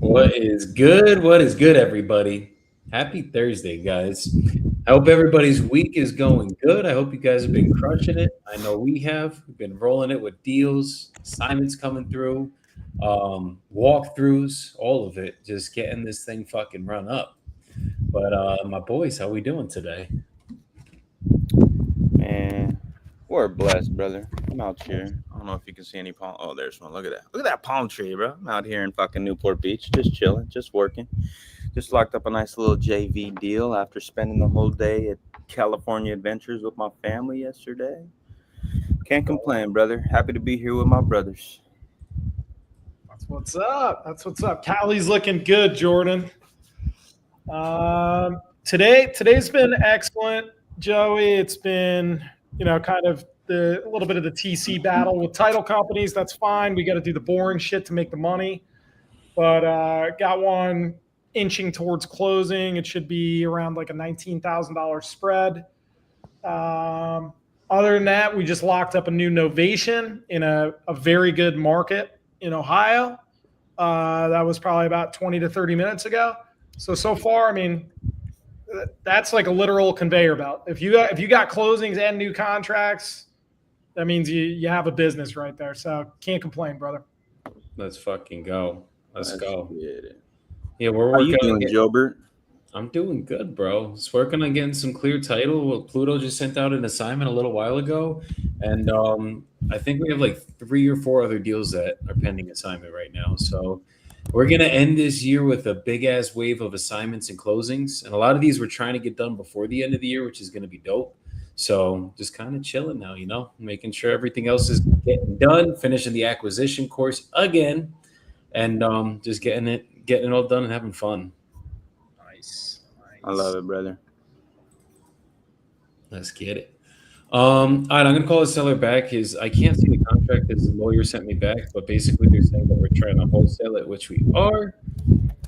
What is good? What is good, everybody? Happy Thursday, guys. I hope everybody's week is going good. I hope you guys have been crushing it. I know we have. We've been rolling it with deals, assignments coming through, walkthroughs, all of it, just getting this thing fucking run up. But my boys, how we doing today? Man, we're blessed, brother. I'm out here. I don't know if you can see any palm. Oh, there's one. Look at that. Look at that palm tree, bro. I'm out here in fucking Newport Beach, just chilling, just working. Just locked up a nice little JV deal after spending the whole day at California Adventures with my family yesterday. Can't complain, brother. Happy to be here with my brothers. That's what's up. That's what's up. Callie's looking good, Jordan. Today's been excellent, Joey. It's been, kind of a little bit of the TC battle with title companies. That's fine. We got to do the boring shit to make the money. But got one inching towards closing. It should be around like a $19,000 spread. Other than that, we just locked up a new novation in a very good market in Ohio. That was probably about 20 to 30 minutes ago. So far, I mean, that's like a literal conveyor belt. If you got closings and new contracts, that means you have a business right there. So can't complain, brother. Let's fucking go. Let's go. It. Yeah, we're How working you doing, Jobert? I'm doing good, bro. Just working on getting some clear title. Well, Pluto just sent out an assignment a little while ago, and I think we have like 3 or 4 other deals that are pending assignment right now. So we're gonna end this year with a big ass wave of assignments and closings, and a lot of these we're trying to get done before the end of the year, which is gonna be dope. So just kind of chilling now, making sure everything else is getting done, finishing the acquisition course again, and just getting it all done and having fun. Nice. I love it, brother. Let's get it. All right, I'm gonna call the seller back. I can't see the contract his lawyer sent me back, but basically they're saying that we're trying to wholesale it, which we are.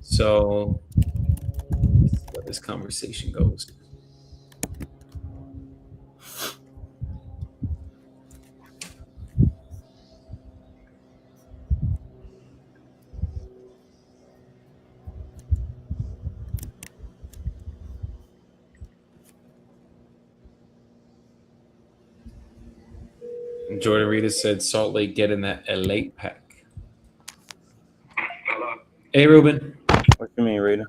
So let's see where this conversation goes. Jordan Rita said Salt Lake getting that LA pack. Hello. Hey, Ruben. What you mean, Rita?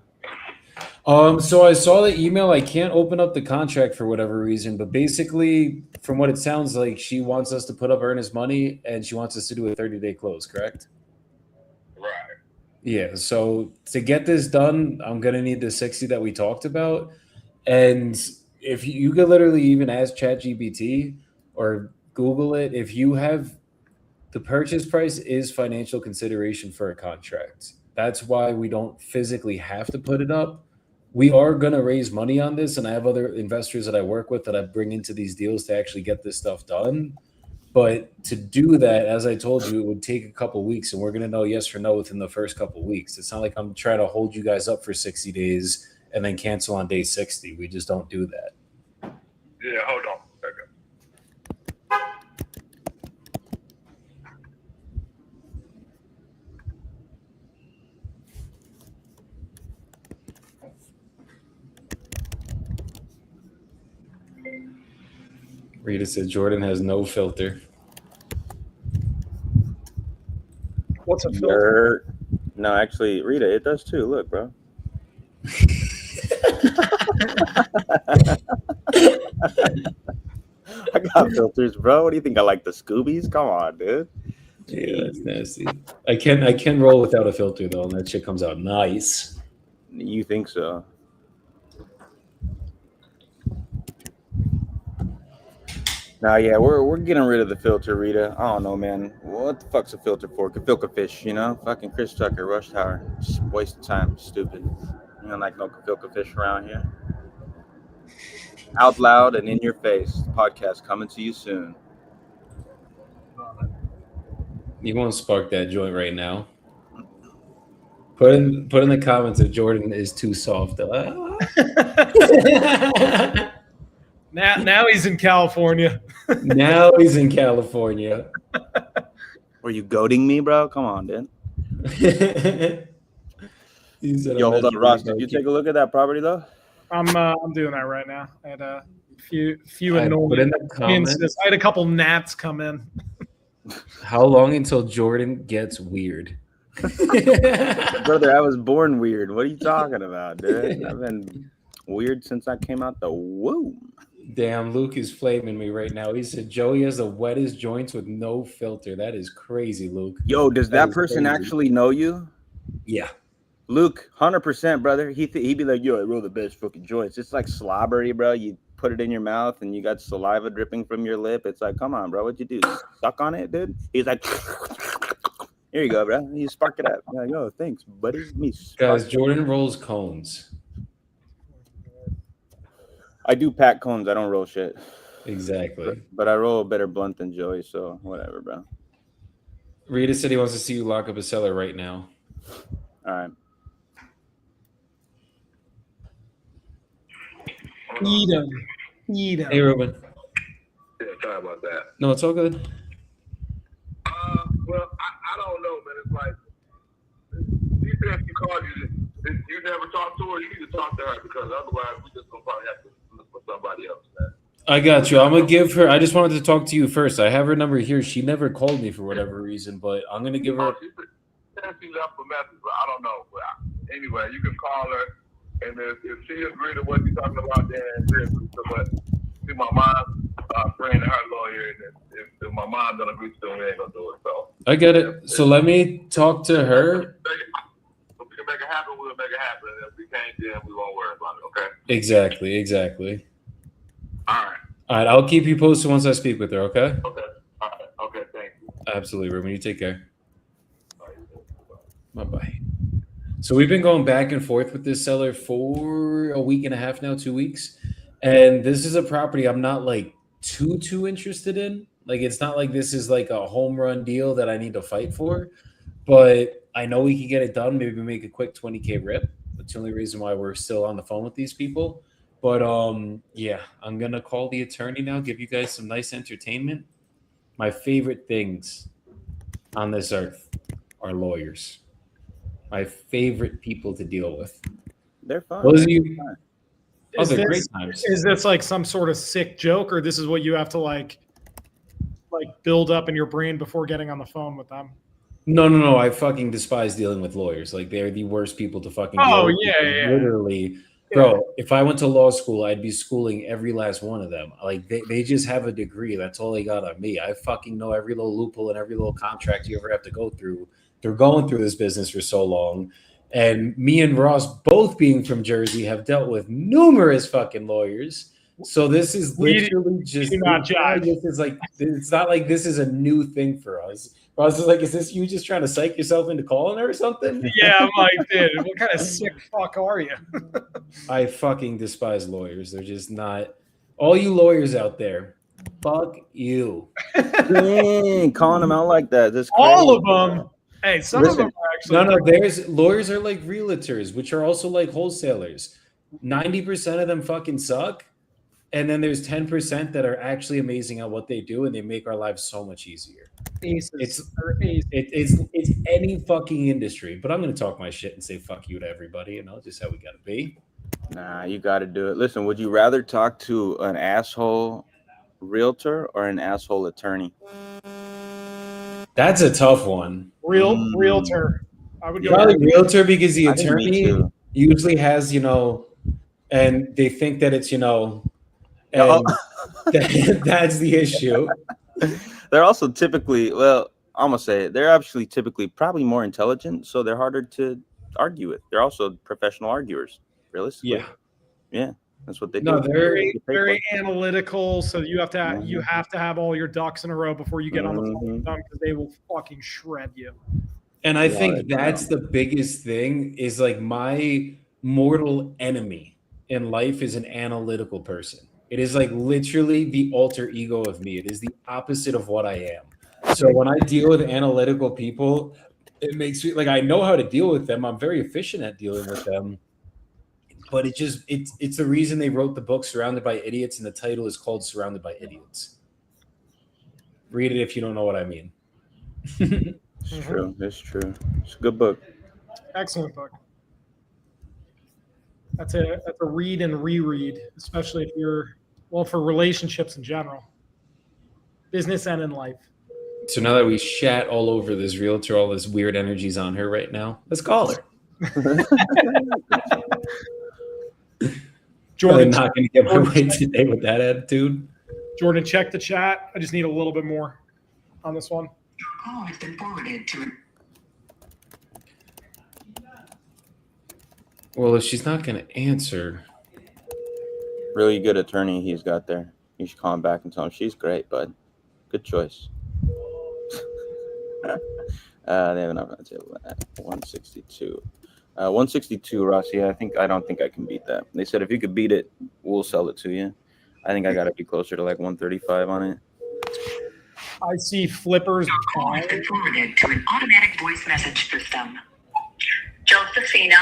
So I saw the email. I can't open up the contract for whatever reason, but basically, from what it sounds like, she wants us to put up earnest money and she wants us to do a 30-day close, correct? Right. Yeah. So to get this done, I'm gonna need the 60 that we talked about. And if you could literally even ask ChatGPT or Google it, if you have the purchase price is financial consideration for a contract. That's why we don't physically have to put it up. We are going to raise money on this, and I have other investors that I work with that I bring into these deals to actually get this stuff done. But to do that, as I told you, it would take a couple weeks, and we're going to know yes or no within the first couple weeks. It's not like I'm trying to hold you guys up for 60 days and then cancel on day 60. We just don't do that. Yeah, hold on. Okay. Rita said Jordan has no filter. What's a filter? No, actually, Rita, it does too. Look, bro. I got filters, bro. What do you think? I like the Scoobies? Come on, dude. Yeah, that's nasty. I can roll without a filter though, and that shit comes out nice. You think so? Nah, yeah, we're getting rid of the filter, Rita. I don't know, man. What the fuck's a filter for? Filter fish, Fucking Chris Tucker, Rush Hour. Just waste of time. Stupid. You don't like no filter fish around here. Out loud and in your face. Podcast coming to you soon. You won't spark that joint right now. Put in the comments if Jordan is too soft. Now he's in California. Now he's in California. Were you goading me, bro? Come on, dude. He said, Yo, I'm hold not on, Ross. doing Did you that. take a look at that property though? I'm doing that right now. I had a few I put in the annoyances. comments. I had a couple gnats come in. How long until Jordan gets weird? Brother, I was born weird. What are you talking about, dude? I've been weird since I came out the womb. Damn, Luke is flaming me right now. He said Joey has the wettest joints with no filter. That is crazy, Luke. Yo, does That that is person crazy. actually know you? Yeah. Luke, 100%, brother. He'd be like, yo, I roll the best fucking joints. It's like slobbery, bro. You put it in your mouth and you got saliva dripping from your lip. It's like, come on, bro. What'd you do? Suck on it, dude? He's like, here you go, bro. You spark it up. You're like, oh, thanks, buddy. Me Guys, Jordan rolls cones. I do pack cones. I don't roll shit. Exactly. But I roll a better blunt than Joey, so whatever, bro. Rita said he wants to see you lock up a seller right now. All right. Eat them. Hey, Ruben. Yeah, sorry about that. No, it's all good. Well, I don't know, man. It's like, she said she called you. You never talked to her. You need to talk to her because otherwise we just gonna probably have to look for somebody else, man. I got you. I'm gonna give her. I just wanted to talk to you first. I have her number here. She never called me for whatever reason, but I'm gonna give her. She said she left a message, but I don't know. But anyway, you can call her, and if she agreed to what you're talking about, then she agreed to what. See, my mom, friend and her lawyer, and if my mom don't agree to it, we ain't gonna do it. So I get it. So let me talk to her. If we can make it happen, we'll make it happen. If we can't, then we won't worry about it. Okay. Exactly. All right. All right. I'll keep you posted once I speak with her. Okay. Okay. All right. Okay. Thank you. Absolutely, Ruben. You take care. Bye. So we've been going back and forth with this seller for a week and a half now, 2 weeks. And this is a property I'm not like too interested in. Like, it's not like this is like a home run deal that I need to fight for, but I know we can get it done. Maybe make a quick 20K rip. That's the only reason why we're still on the phone with these people. But yeah, I'm going to call the attorney now, give you guys some nice entertainment. My favorite things on this earth are lawyers. My favorite people to deal with. They're fun. Those of you, Is they're this, great times. is this like some sort of sick joke, or this is what you have to like build up in your brain before getting on the phone with them? No. I fucking despise dealing with lawyers. Like, they're the worst people to fucking deal Oh with. yeah. Literally. Bro, if I went to law school, I'd be schooling every last one of them. Like, they just have a degree. That's all they got on me. I fucking know every little loophole and every little contract you ever have to go through. They're going through this business for so long. And me and Ross, both being from Jersey, have dealt with numerous fucking lawyers. So this is literally just not judge. this is like, it's not like this is a new thing for us. Ross is like, is this you just trying to psych yourself into calling her or something? Yeah, I'm like, dude, what kind of sick fuck are you? I fucking despise lawyers. They're just not. All you lawyers out there, fuck you. Dang, calling them out like that. That's crazy. All of them. Hey, some of them are actually. No. There's lawyers are like realtors, which are also like wholesalers. 90% of them fucking suck, and then there's 10% that are actually amazing at what they do, and they make our lives so much easier. It's any fucking industry, but I'm gonna talk my shit and say fuck you to everybody, and that's just how we gotta be. Nah, you got to do it. Listen, would you rather talk to an asshole realtor or an asshole attorney? That's a tough one. Realtor. I would go. Probably realtor, because the I think me attorney too. usually has, and they think that it's, and that's the issue. They're also typically, well, I'm gonna say it, they're actually typically probably more intelligent, so they're harder to argue with. They're also professional arguers, realistically. Yeah, that's what they No, do. very analytical. So you have to have all your ducks in a row before you get on the phone with them, because they will fucking shred you. And I think that's the biggest thing, is like, my mortal enemy in life is an analytical person. It is like literally the alter ego of me. It is the opposite of what I am. So when I deal with analytical people, it makes me like, I know how to deal with them. I'm very efficient at dealing with them. But it's the reason they wrote the book Surrounded by Idiots, and the title is called Surrounded by Idiots. Read it if you don't know what I mean. It's true. It's true. It's a good book. Excellent book. That's a read and reread, especially if you're for relationships in general, business and in life. So now that we shat all over this realtor, all this weird energies on her right now, let's call her. Probably Jordan, not going to get my way today with that attitude. Jordan, check the chat. I just need a little bit more on this one. Your call has been forwarded to. Well, if she's not going to answer, Really good attorney he's got there. You should call him back and tell him she's great, bud. Good choice. They have enough on the table at 162. 162, Rossi. I don't think I can beat that. They said if you could beat it, we'll sell it to you. I think I got to be closer to like 135 on it. I see flippers. Your call has been forwarded to an automatic voice message system. Josefina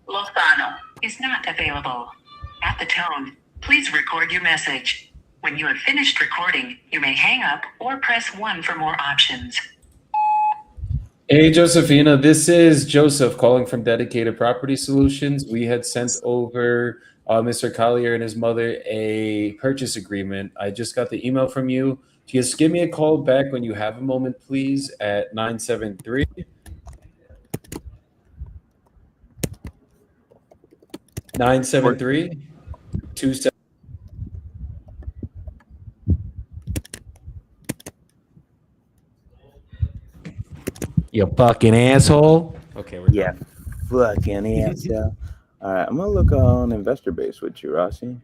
Lozano is not available. At the tone, please record your message. When you have finished recording, you may hang up or press 1 for more options. Hey, Josephina, this is Joseph calling from Dedicated Property Solutions. We had sent over Mr. Collier and his mother a purchase agreement. I just got the email from you. Just give me a call back when you have a moment, please, at 973. You fucking asshole. Okay, we're Yeah, fucking asshole. All right, I'm gonna look on Investor Base with you, Rossi.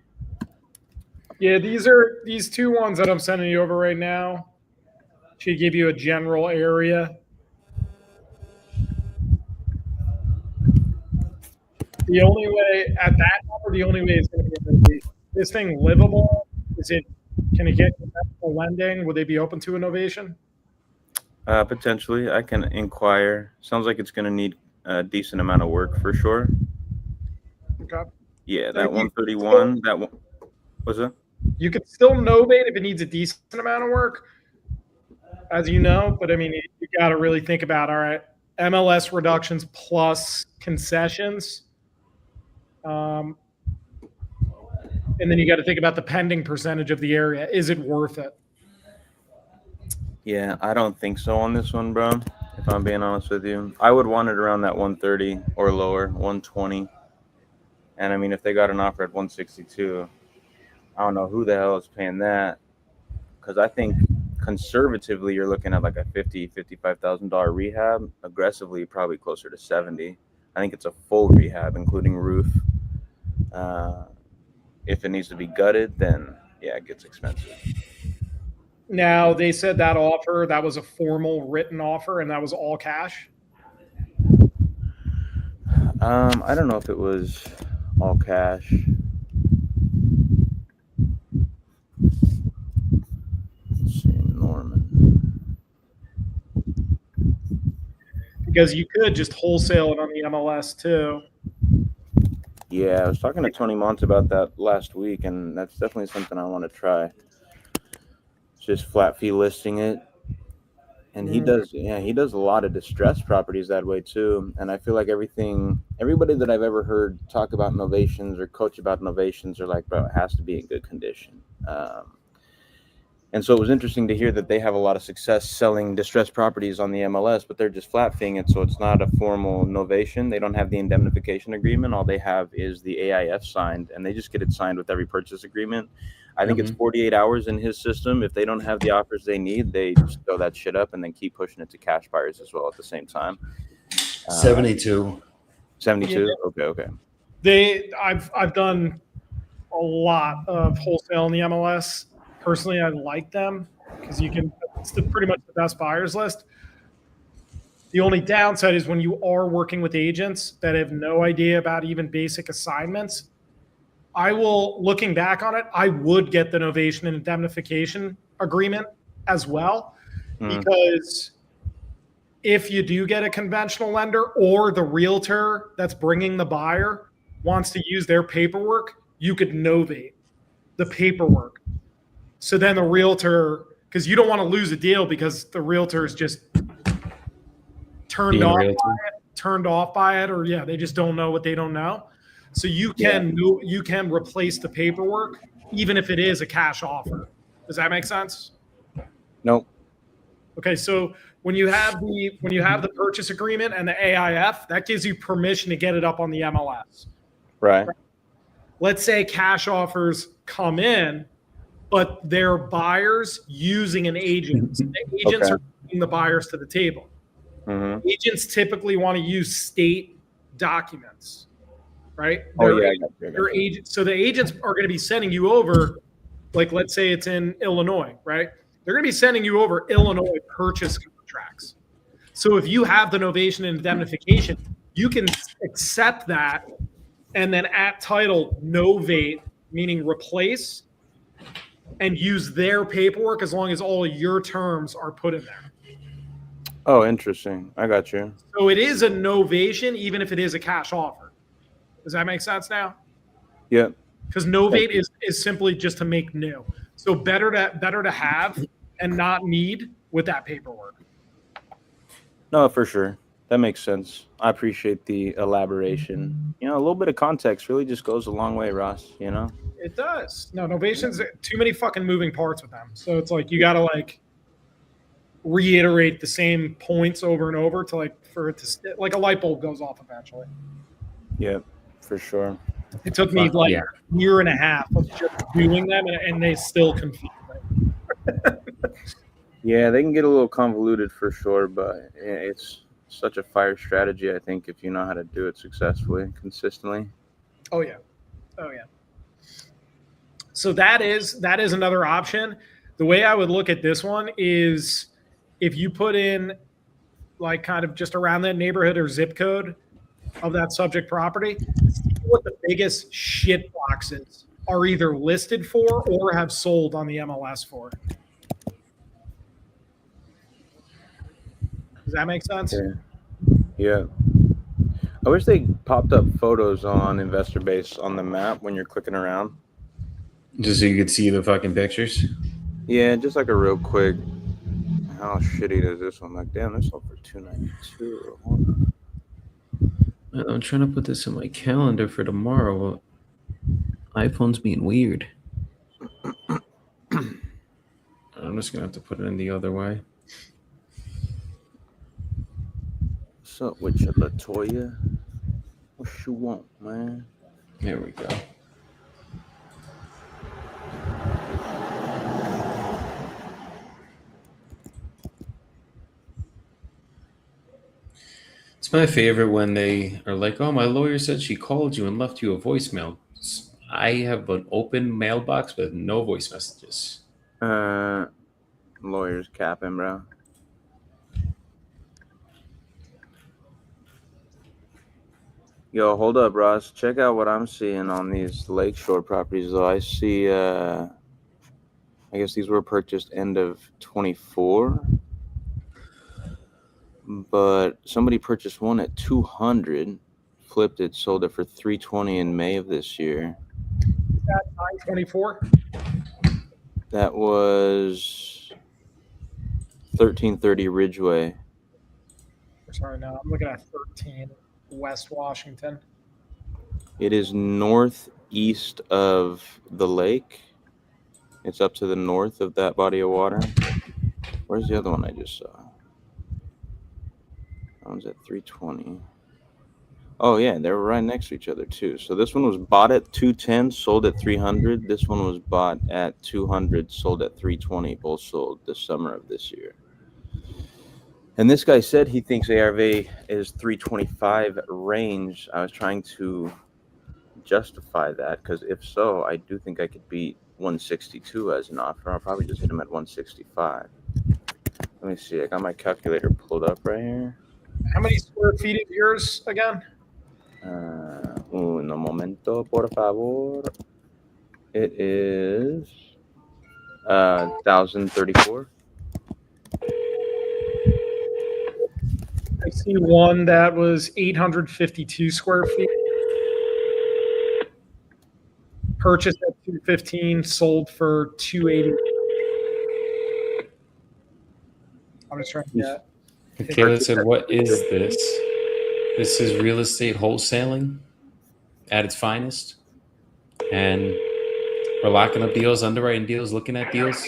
Yeah, these two ones that I'm sending you over right now should give you a general area. The only way at that number, the only way is going to be this thing livable. Can it get conventional lending? Would they be open to innovation? Potentially, I can inquire. Sounds like it's gonna need a decent amount of work for sure. Okay. Yeah, that 131. That one. What's that? You could still novate if it needs a decent amount of work, as you know. But I mean, you got to really think about, all right, MLS reductions plus concessions. And then you got to think about the pending percentage of the area. Is it worth it? Yeah, I don't think so on this one, bro. If I'm being honest with you, I would want it around that 130 or lower, 120. And I mean, if they got an offer at 162, I don't know who the hell is paying that. Because I think conservatively, you're looking at like a $55,000 rehab. Aggressively, probably closer to 70. I think it's a full rehab, including roof. If it needs to be gutted, then yeah, it gets expensive. Now, they said that offer, that was a formal written offer, and that was all cash. I don't know if it was all cash. Let's see, Norman. Because you could just wholesale it on the MLS too. Yeah, I was talking to Tony Mont about that last week, and that's definitely something I want to try. Just flat fee listing it. And he does a lot of distressed properties that way too. And I feel like everybody that I've ever heard talk about innovations or coach about innovations are like, bro, it has to be in good condition. And so it was interesting to hear that they have a lot of success selling distressed properties on the MLS, but they're just flat feeing it. So it's not a formal innovation. They don't have the indemnification agreement. All they have is the AIF signed, and they just get it signed with every purchase agreement. I think it's 48 hours in his system. If they don't have the offers they need, they just throw that shit up and then keep pushing it to cash buyers as well at the same time. 72. 72? Yeah. Okay. I've done a lot of wholesale in the MLS. Personally, I like them because it's pretty much the best buyers list. The only downside is when you are working with agents that have no idea about even basic assignments. Looking back on it, I would get the novation and indemnification agreement as well, because if you do get a conventional lender or the realtor that's bringing the buyer wants to use their paperwork, you could novate the paperwork. So then the realtor, because you don't want to lose a deal because the realtor is just turned off by it, or they just don't know what they don't know. So you can replace the paperwork even if it is a cash offer. Does that make sense? Nope. Okay, so when you have the purchase agreement and the AIF, that gives you permission to get it up on the MLS. Right. Let's say cash offers come in, but they're buyers using an agent. So the agents Okay. are bringing the buyers to the table. Mm-hmm. Agents typically want to use state documents, right? Oh, yeah. I got you. Their agent, so the agents are going to be sending you over, like let's say it's in Illinois, right? They're going to be sending you over Illinois purchase contracts. So if you have the novation and indemnification, you can accept that and then at title novate, meaning replace, and use their paperwork as long as all of your terms are put in there. Oh, interesting. I got you. So it is a novation, even if it is a cash offer. Does that make sense now? Yep. Because novate is simply just to make new. So better to have and not need with that paperwork. No, for sure. That makes sense. I appreciate the elaboration. You know, a little bit of context really just goes a long way, Ross, you know? It does. No, novation's too many fucking moving parts with them. So it's like you got to like reiterate the same points over and over to like for it to like a light bulb goes off eventually. Yep, for sure. It took me like a year and a half of just doing them, and they still confuse me. Yeah, they can get a little convoluted for sure, but it's such a fire strategy, I think, if you know how to do it successfully and consistently. Oh yeah. So that is another option. The way I would look at this one is if you put in like kind of just around that neighborhood or zip code of that subject property, see what the biggest shit boxes are either listed for or have sold on the MLS for. Does that make sense? Yeah. I wish they popped up photos on Investor Base on the map when you're clicking around. Just so you could see the fucking pictures. Yeah, just like a real quick. How shitty does this one look? Damn, this one for $292. Hold on. I'm trying to put this in my calendar for tomorrow. iPhone's being weird. I'm just gonna have to put it in the other way. What's up with you, Latoya? What you want, man? There we go. It's my favorite when they are like, "Oh, my lawyer said she called you and left you a voicemail." I have an open mailbox with no voice messages. Lawyers capping, bro. Yo, hold up, Ross. Check out what I'm seeing on these lakeshore properties, though. I see, I guess these were purchased end of 24. But somebody purchased one at 200, flipped it, sold it for 320 in May of this year. Is that 924? That was 1330 Ridgeway. Sorry, no, I'm looking at 13 West Washington. It is northeast of the lake. It's up to the north of that body of water. Where's the other one I just saw? That one's at 320. Oh, yeah, they were right next to each other, too. So this one was bought at 210, sold at 300. This one was bought at 200, sold at 320. Both sold this summer of this year. And this guy said he thinks ARV is 325 range. I was trying to justify that because if so, I do think I could beat 162 as an offer. I'll probably just hit him at 165. Let me see. I got my calculator pulled up right here. How many square feet is yours again? Un momento, por favor. It is 1,034. I see one that was 852 square feet. Purchased at 215, sold for 280. I'm just trying to get. Kayla said, "What is this? This is real estate wholesaling." at its finest. And we're locking up deals, underwriting deals, looking at deals.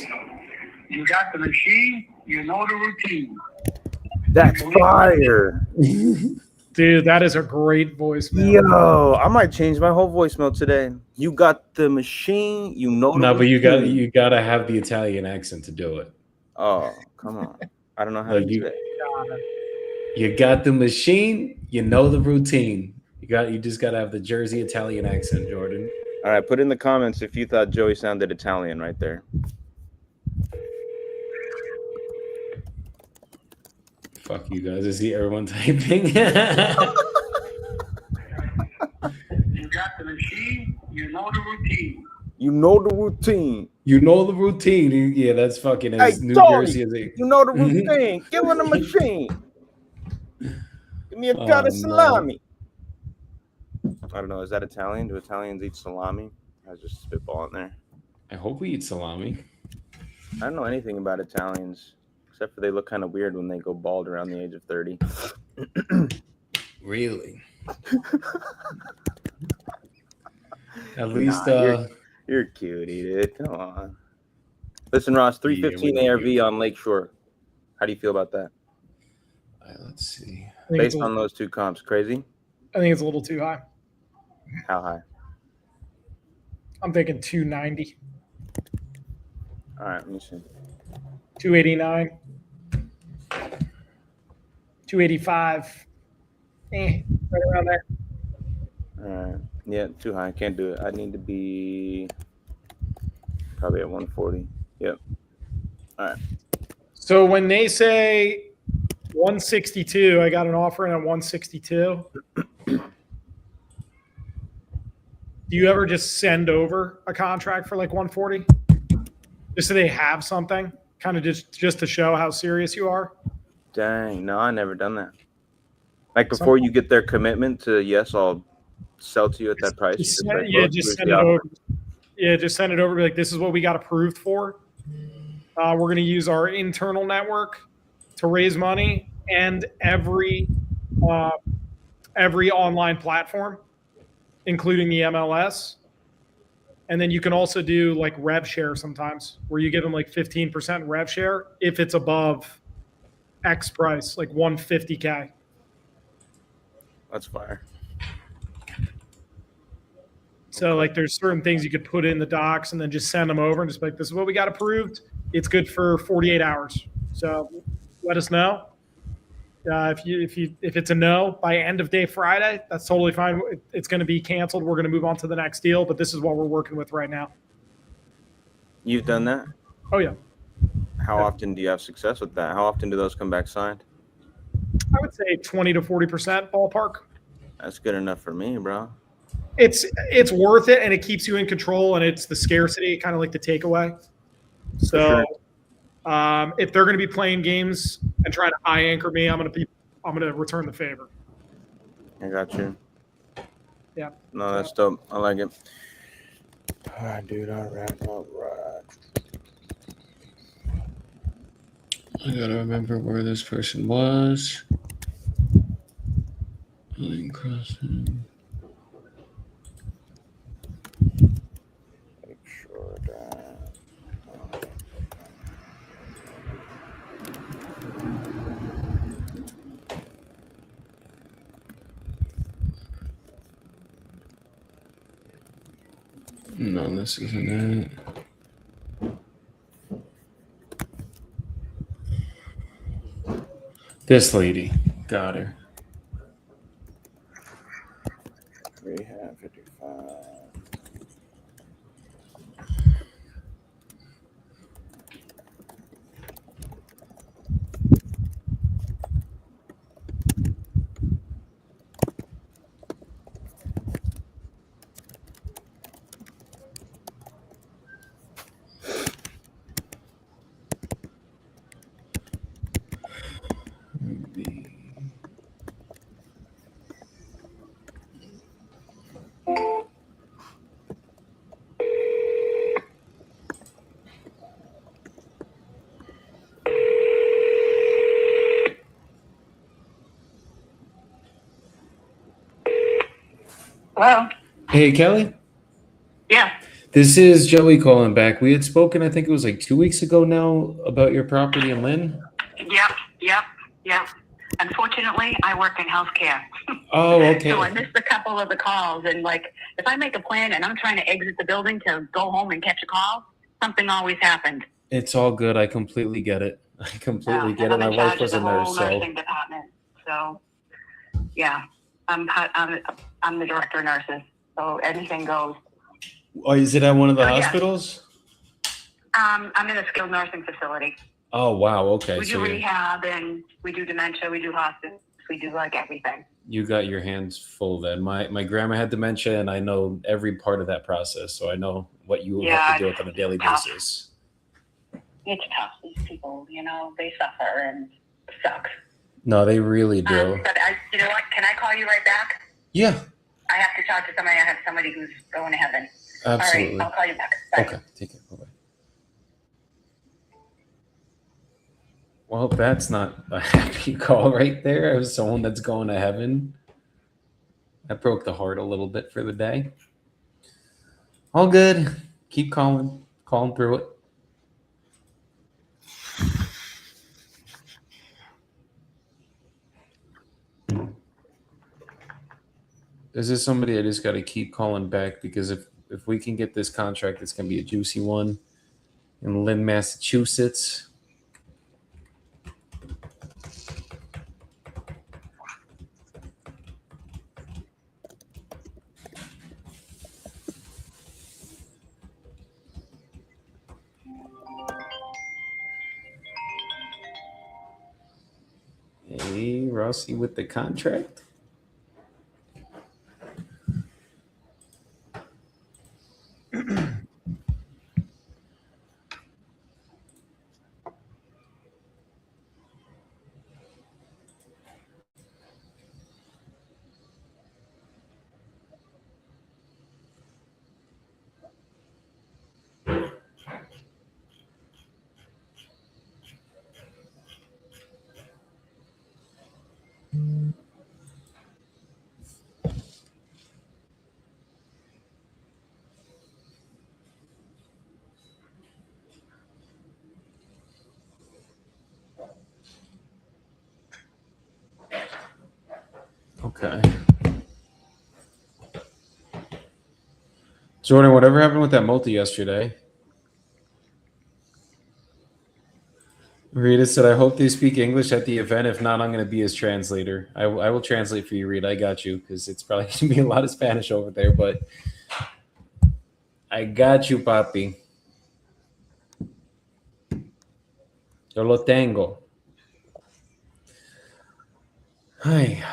You got the machine, you know the routine. That's fire. Dude, that is a great voicemail. Yo, I might change my whole voicemail today. You got the machine, you know the No, but routine. you gotta have the Italian accent to do it. Oh, come on. I don't know how Like to do that. you got the machine, you know the routine. You just gotta have the Jersey Italian accent, Jordan. All right, put in the comments if you thought Joey sounded Italian right there. Fuck you guys. I see everyone typing. You got the machine, you know the routine. You know the routine. You know the routine. Yeah, that's fucking as Hey, New Tony, Jersey as it. you know the routine. Give him the machine. Give me a cut of salami. I don't know. Is that Italian? Do Italians eat salami? I was just spitballing there. I hope we eat salami. I don't know anything about Italians, except for they look kind of weird when they go bald around the age of 30. Really? At least you're cutie, dude. Come on. Listen, Ross, 315 ARV on Lakeshore. How do you feel about that? Let's see. Based on those two comps, crazy? I think it's a little too high. How high? I'm thinking 290, All right, let me see. 289, 285. Right around there. All right. Yeah, too high. Can't do it. I need to be probably at 140. Yep. All right. So when they say 162, I got an offer in at 162. Do you ever just send over a contract for like 140? Just so they have something, kind of just to show how serious you are? Dang, no, I never done that. Like before you get their commitment to yes, I'll sell to you at that price. Just like, just send it over. Yeah, just send it over. Be like, this is what we got approved for. We're going to use our internal network to raise money and every online platform, including the MLS. And then you can also do like rev share sometimes, where you give them like 15% rev share if it's above X price, like 150K. That's fire. So like there's certain things you could put in the docs and then just send them over and just be like, this is what we got approved. It's good for 48 hours. So let us know. If it's a no by end of day Friday, that's totally fine. It's going to be canceled. We're going to move on to the next deal, but this is what we're working with right now. You've done that? Oh yeah. How often do you have success with that? How often do those come back signed? I would say 20 to 40% ballpark. That's good enough for me, bro. It's worth it, and it keeps you in control, and it's the scarcity, kind of like the takeaway. So if they're going to be playing games and trying to high anchor me, I'm going to return the favor. I got you. Yeah. No, that's dope. I like it. All right, dude. All right. I gotta remember where this person was. Line crossing. Make sure that. No, this isn't it. This lady. Got her. Rehab 55. Hello? Hey, Kelly. Yeah. This is Joey calling back. We had spoken, I think it was like 2 weeks ago now, about your property in Lynn. Yep. Unfortunately, I work in healthcare. Oh, okay. So I missed a couple of the calls. And like, if I make a plan and I'm trying to exit the building to go home and catch a call, something always happened. It's all good. I completely get it. I completely get it. And My I'm in wife charge was of a the nurse, whole so nursing department. So, yeah, I'm the director of nurses. So anything goes. oh, is it at one of the Oh, yeah. hospitals? I'm in a skilled nursing facility. Oh, wow. Okay, We so do rehab and we do dementia. We do hospice. We do like everything. you got your hands full then. My grandma had dementia, and I know every part of that process, so I know what you have to deal with on a daily tough. basis. It's tough. These people, they suffer and it sucks. No, they really do. But you know what? Can I call you right back? Yeah, I have to talk to somebody. I have somebody who's going to heaven. absolutely. All right, I'll call you back. Bye. Okay, take care. Bye-bye. Well, that's not a happy call right there of someone that's going to heaven. That broke the heart a little bit for the day. All good. Keep calling through it. This is somebody I just got to keep calling back, because if we can get this contract, it's going to be a juicy one in Lynn, Massachusetts. Hey, Rossi with the contract. Okay. Jordan, whatever happened with that multi yesterday? Rita said, I hope they speak English at the event. If not, I'm going to be his translator. I will translate for you, Rita. I got you, because it's probably going to be a lot of Spanish over there, but I got you, papi. Yo lo tengo. Hi.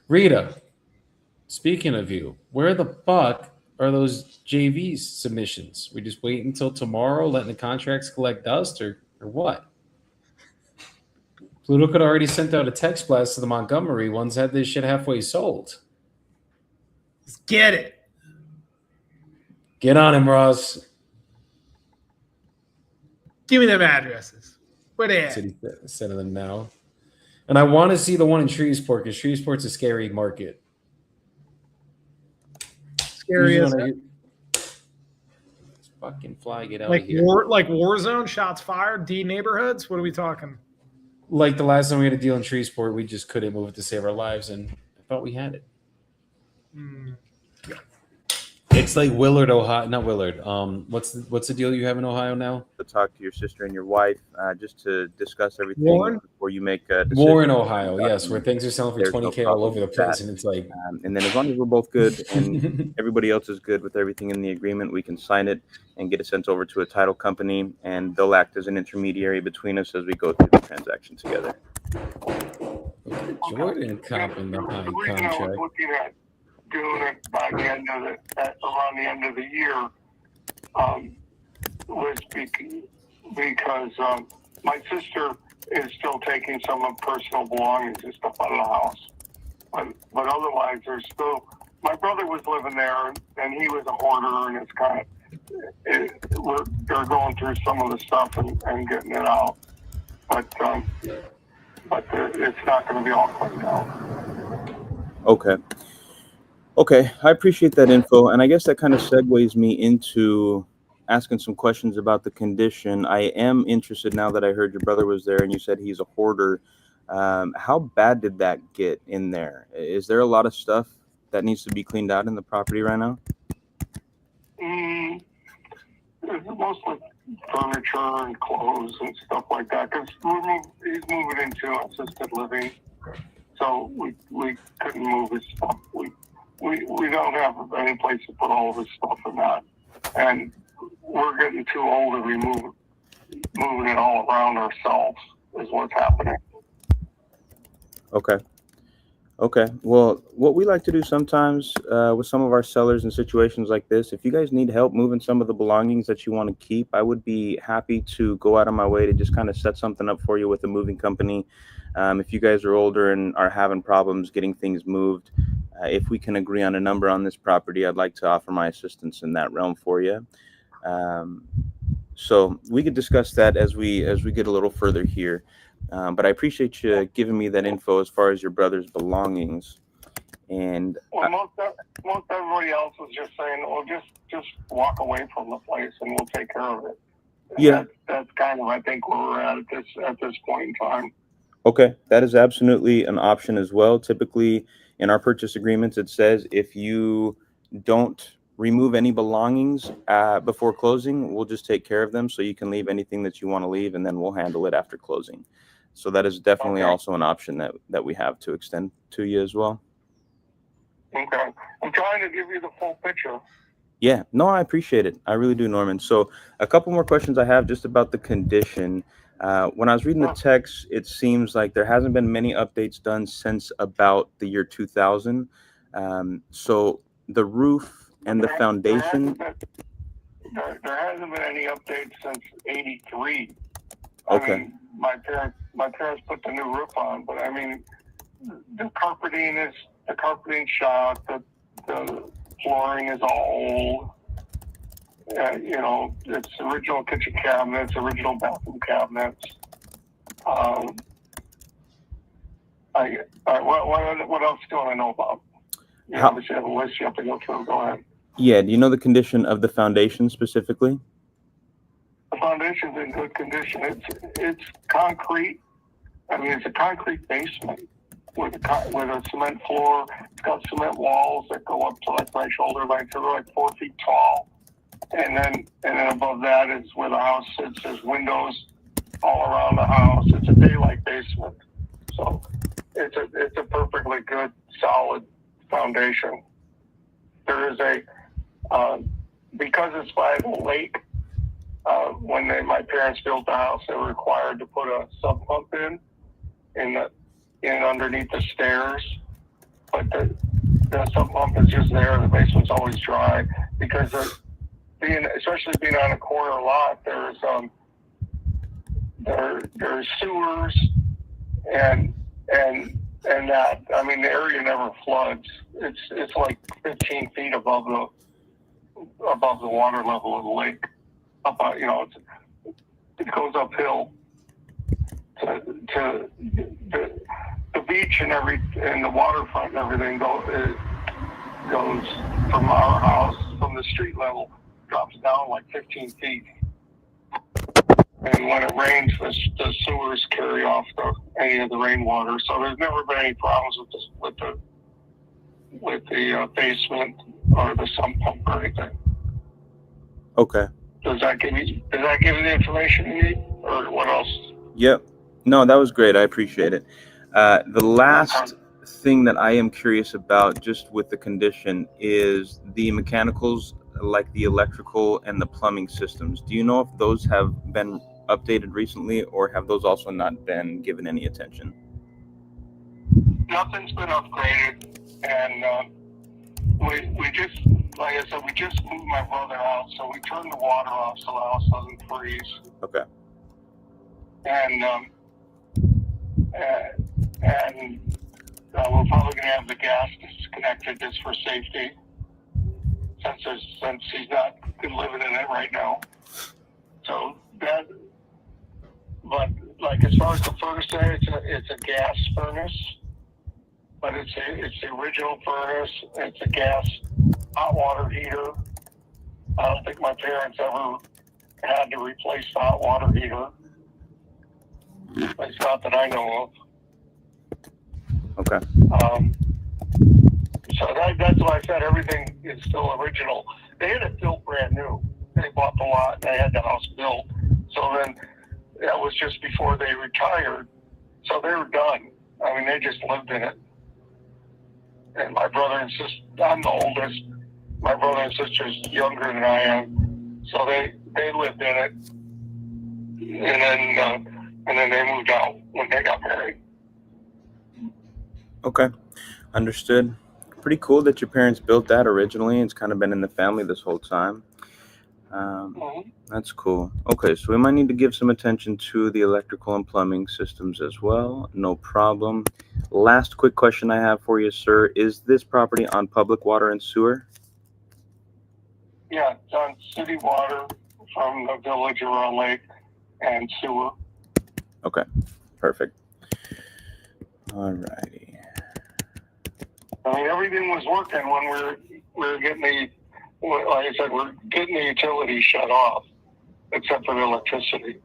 Rita, speaking of you, where the fuck are those JV submissions? We just wait until tomorrow, letting the contracts collect dust, or what? Pluto could already sent out a text blast to the Montgomery ones, had this shit halfway sold. Let's get it. Get on him, Ross. Give me them addresses. Where they at? City sending them now. And I want to see the one in Shreveport, because Shreveport's a scary market. Scary as it. Fucking fly, get out Like of here. war zone, shots fired, D neighborhoods. What are we talking? Like the last time we had a deal in Shreveport, we just couldn't move it to save our lives, and I thought we had it. It's like Willard, Ohio. Not Willard. What's the deal you have in Ohio now? To talk to your sister and your wife, just to discuss everything Warren? before you make a decision. Warren, Ohio. Yes, where things are selling for There's no $20K all problem over the with place, that. and it's like. And then as long as we're both good and everybody else is good with everything in the agreement, we can sign it and get it sent over to a title company, and they'll act as an intermediary between us as we go through the transaction together. Jordan copping the high The reason I was contract. looking at doing it by the end of around the end of the year, was because my sister is still taking some of personal belongings and stuff out of the house. But otherwise, there's still, my brother was living there, and he was a hoarder, and it's kind of, they're going through some of the stuff and getting it out, but it's not going to be all cleaned out. Okay, I appreciate that info, and I guess that kind of segues me into asking some questions about the condition. I am interested now that I heard your brother was there and you said he's a hoarder. How bad did that get in there? Is there a lot of stuff that needs to be cleaned out in the property right now? It's mostly furniture and clothes and stuff like that, because he's moving into assisted living, so we couldn't move his stuff. We don't have any place to put all of his stuff in that, and we're getting too old to be moving it all around ourselves is what's happening. Okay. Well, what we like to do sometimes with some of our sellers in situations like this, if you guys need help moving some of the belongings that you want to keep, I would be happy to go out of my way to just kind of set something up for you with a moving company. If you guys are older and are having problems getting things moved, if we can agree on a number on this property, I'd like to offer my assistance in that realm for you. So we could discuss that as we get a little further here. But I appreciate you giving me that info as far as your brother's belongings. And most everybody else was just saying, "Well, just walk away from the place and we'll take care of it." Yeah, that's kind of I think where we're at this point in time. Okay, that is absolutely an option as well. Typically, in our purchase agreements, it says if you don't remove any belongings before closing, we'll just take care of them. So you can leave anything that you want to leave, and then we'll handle it after closing. So that is definitely also an option that we have to extend to you as well. Okay, I'm trying to give you the full picture. Yeah, no, I appreciate it. I really do, Norman. So a couple more questions I have just about the condition. When I was reading the text, it seems like there hasn't been many updates done since about the year 2000. So the roof and the foundation. There hasn't been any updates since '83. Okay. I mean, my parents put the new roof on, but I mean, the carpeting shot, the flooring is all old. It's original kitchen cabinets, original bathroom cabinets. What else do you want to know about? You obviously have a list you have to go through. Go ahead. Yeah, do you know the condition of the foundation specifically? The foundation's in good condition. It's concrete. I mean, it's a concrete basement with a cement floor. It's got cement walls that go up to like my shoulder length. They're like 4 feet tall. And then above that is where the house sits. There's windows all around the house. It's a daylight basement. So it's a perfectly good, solid foundation. There is because it's by the lake, when my parents built the house, they were required to put a sub pump in underneath the stairs. But the sub pump is just there. The basement's always dry because especially being on a corner lot, there's sewers and that. I mean, the area never floods. It's like 15 feet above the water level of the lake. It goes uphill to the beach and the waterfront and everything goes from our house, from the street level, drops down like 15 feet. And when it rains, the sewers carry off any of the rainwater. So there's never been any problems with the basement or the sump pump or anything. Okay. Does that give you the information you need, or what else? Yep. No, that was great. I appreciate it. The last thing that I am curious about, just with the condition, is the mechanicals, like the electrical and the plumbing systems. Do you know if those have been updated recently, or have those also not been given any attention? Nothing's been upgraded, and we just, like I said, we just moved my brother out, so we turned the water off so the house doesn't freeze. Okay. And we're probably going to have the gas disconnected just for safety. since he's not living in it right now. So that, but like as far as the furnace there, it's a gas furnace, but it's the original furnace. It's a gas hot water heater. I don't think my parents ever had to replace the hot water heater. It's not that I know of. Okay. So that's why I said everything is still original. They had it built brand new. They bought the lot and they had the house built. So then that was just before they retired. So they were done. I mean, they just lived in it. And my brother and sister, I'm the oldest. My brother and sister's younger than I am. So they lived in it. And then they moved out when they got married. Okay. Understood. Pretty cool that your parents built that originally. It's kind of been in the family this whole time. That's cool. Okay, so we might need to give some attention to the electrical and plumbing systems as well. No problem. Last quick question I have for you, sir. Is this property on public water and sewer? Yeah, it's on city water from the village around Lake and sewer. Okay, perfect. All righty. I mean, everything was working when we were getting like I said, we're getting the utilities shut off, except for the electricity.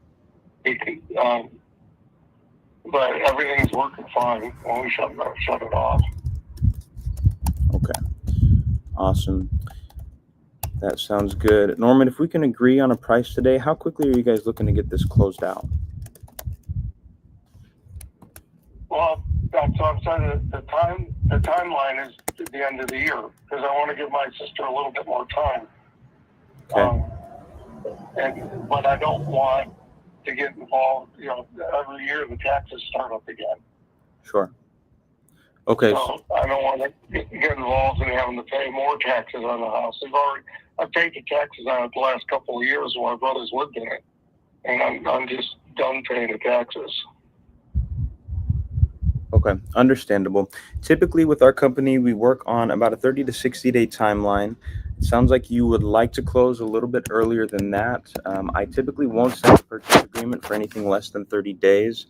But everything's working fine when we shut it off. Okay, awesome. That sounds good. Norman, if we can agree on a price today, how quickly are you guys looking to get this closed out? Well, that's what I'm saying. The timeline is to the end of the year because I want to give my sister a little bit more time. Okay. But I don't want to get involved. You know, every year the taxes start up again. Sure. Okay. So I don't want to get involved in having to pay more taxes on the house. I've paid the taxes on it the last couple of years while my brother's lived in it, and I'm just done paying the taxes. Okay, understandable. Typically with our company, we work on about a 30 to 60 day timeline. It sounds like you would like to close a little bit earlier than that. I typically won't send a purchase agreement for anything less than 30 days,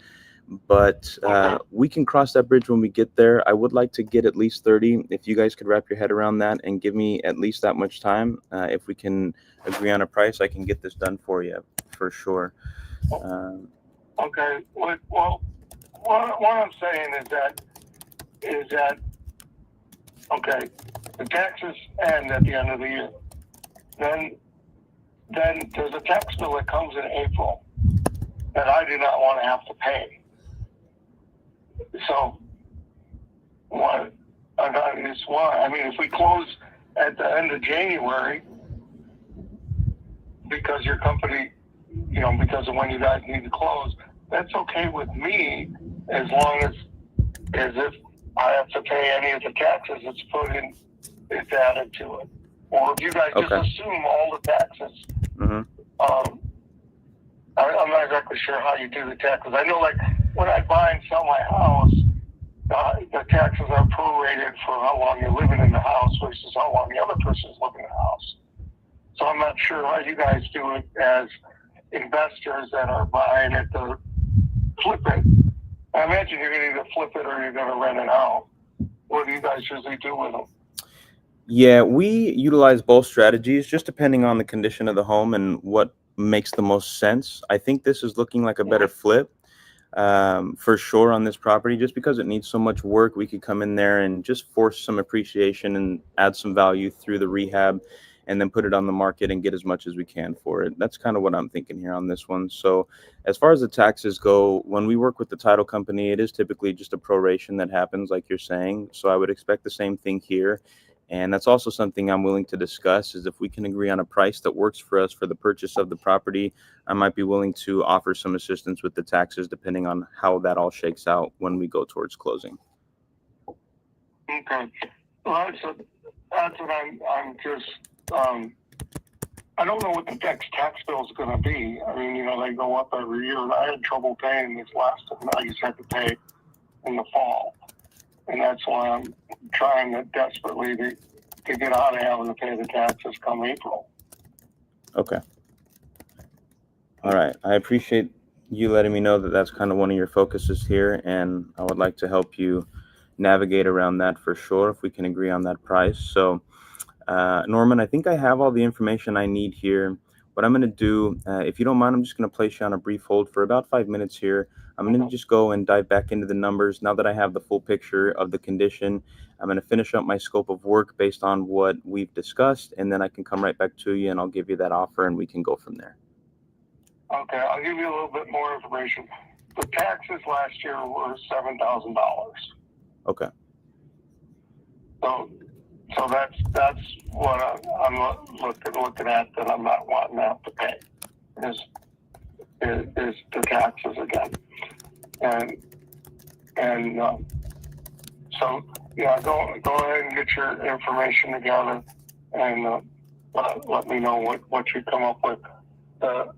but we can cross that bridge when we get there. I would like to get at least 30. If you guys could wrap your head around that and give me at least that much time, if we can agree on a price, I can get this done for you for sure. Okay, well, what I'm saying is that okay, the taxes end at the end of the year. Then there's a tax bill that comes in April that I do not want to have to pay. So what? I mean, if we close at the end of January because your company, you know, because of when you guys need to close, that's okay with me as long as if I have to pay any of the taxes it's added to it. Or if you guys just assume all the taxes. Mm-hmm. I'm not exactly sure how you do the taxes. I know, like, when I buy and sell my house, the taxes are prorated for how long you're living in the house versus how long the other person's living in the house. So I'm not sure how you guys do it as investors that are buying it to flip it. I imagine you're going to either flip it or you're going to rent it out. What do you guys usually do with them? Yeah, we utilize both strategies, just depending on the condition of the home and what makes the most sense. I think this is looking like a better flip for sure on this property, just because it needs so much work. We could come in there and just force some appreciation and add some value through the rehab and then put it on the market and get as much as we can for it. That's kind of what I'm thinking here on this one. So as far as the taxes go, when we work with the title company, it is typically just a proration that happens, like you're saying. So I would expect the same thing here. And that's also something I'm willing to discuss, is if we can agree on a price that works for us for the purchase of the property, I might be willing to offer some assistance with the taxes, depending on how that all shakes out when we go towards closing. Okay. Well, that's what I'm just, I don't know what the next tax bill is going to be. I mean, you know, they go up every year. I had trouble paying this last time. I just had to pay in the fall. And that's why I'm trying to desperately to to get out of having to pay the taxes come April. Okay. All right. I appreciate you letting me know that that's kind of one of your focuses here, and I would like to help you navigate around that for sure if we can agree on that price. So, Norman, I think I have all the information I need here. What I'm going to do, if you don't mind, I'm just going to place you on a brief hold for about 5 minutes here. I'm going to just go and dive back into the numbers. Now that I have the full picture of the condition, I'm going to finish up my scope of work based on what we've discussed, and then I can come right back to you and I'll give you that offer and we can go from there. Okay, I'll give you a little bit more information. The taxes last year were $7,000. Okay. So that's what I'm looking at that I'm not wanting to have to pay is the taxes again, and so yeah, go ahead and get your information together and let me know what you come up with.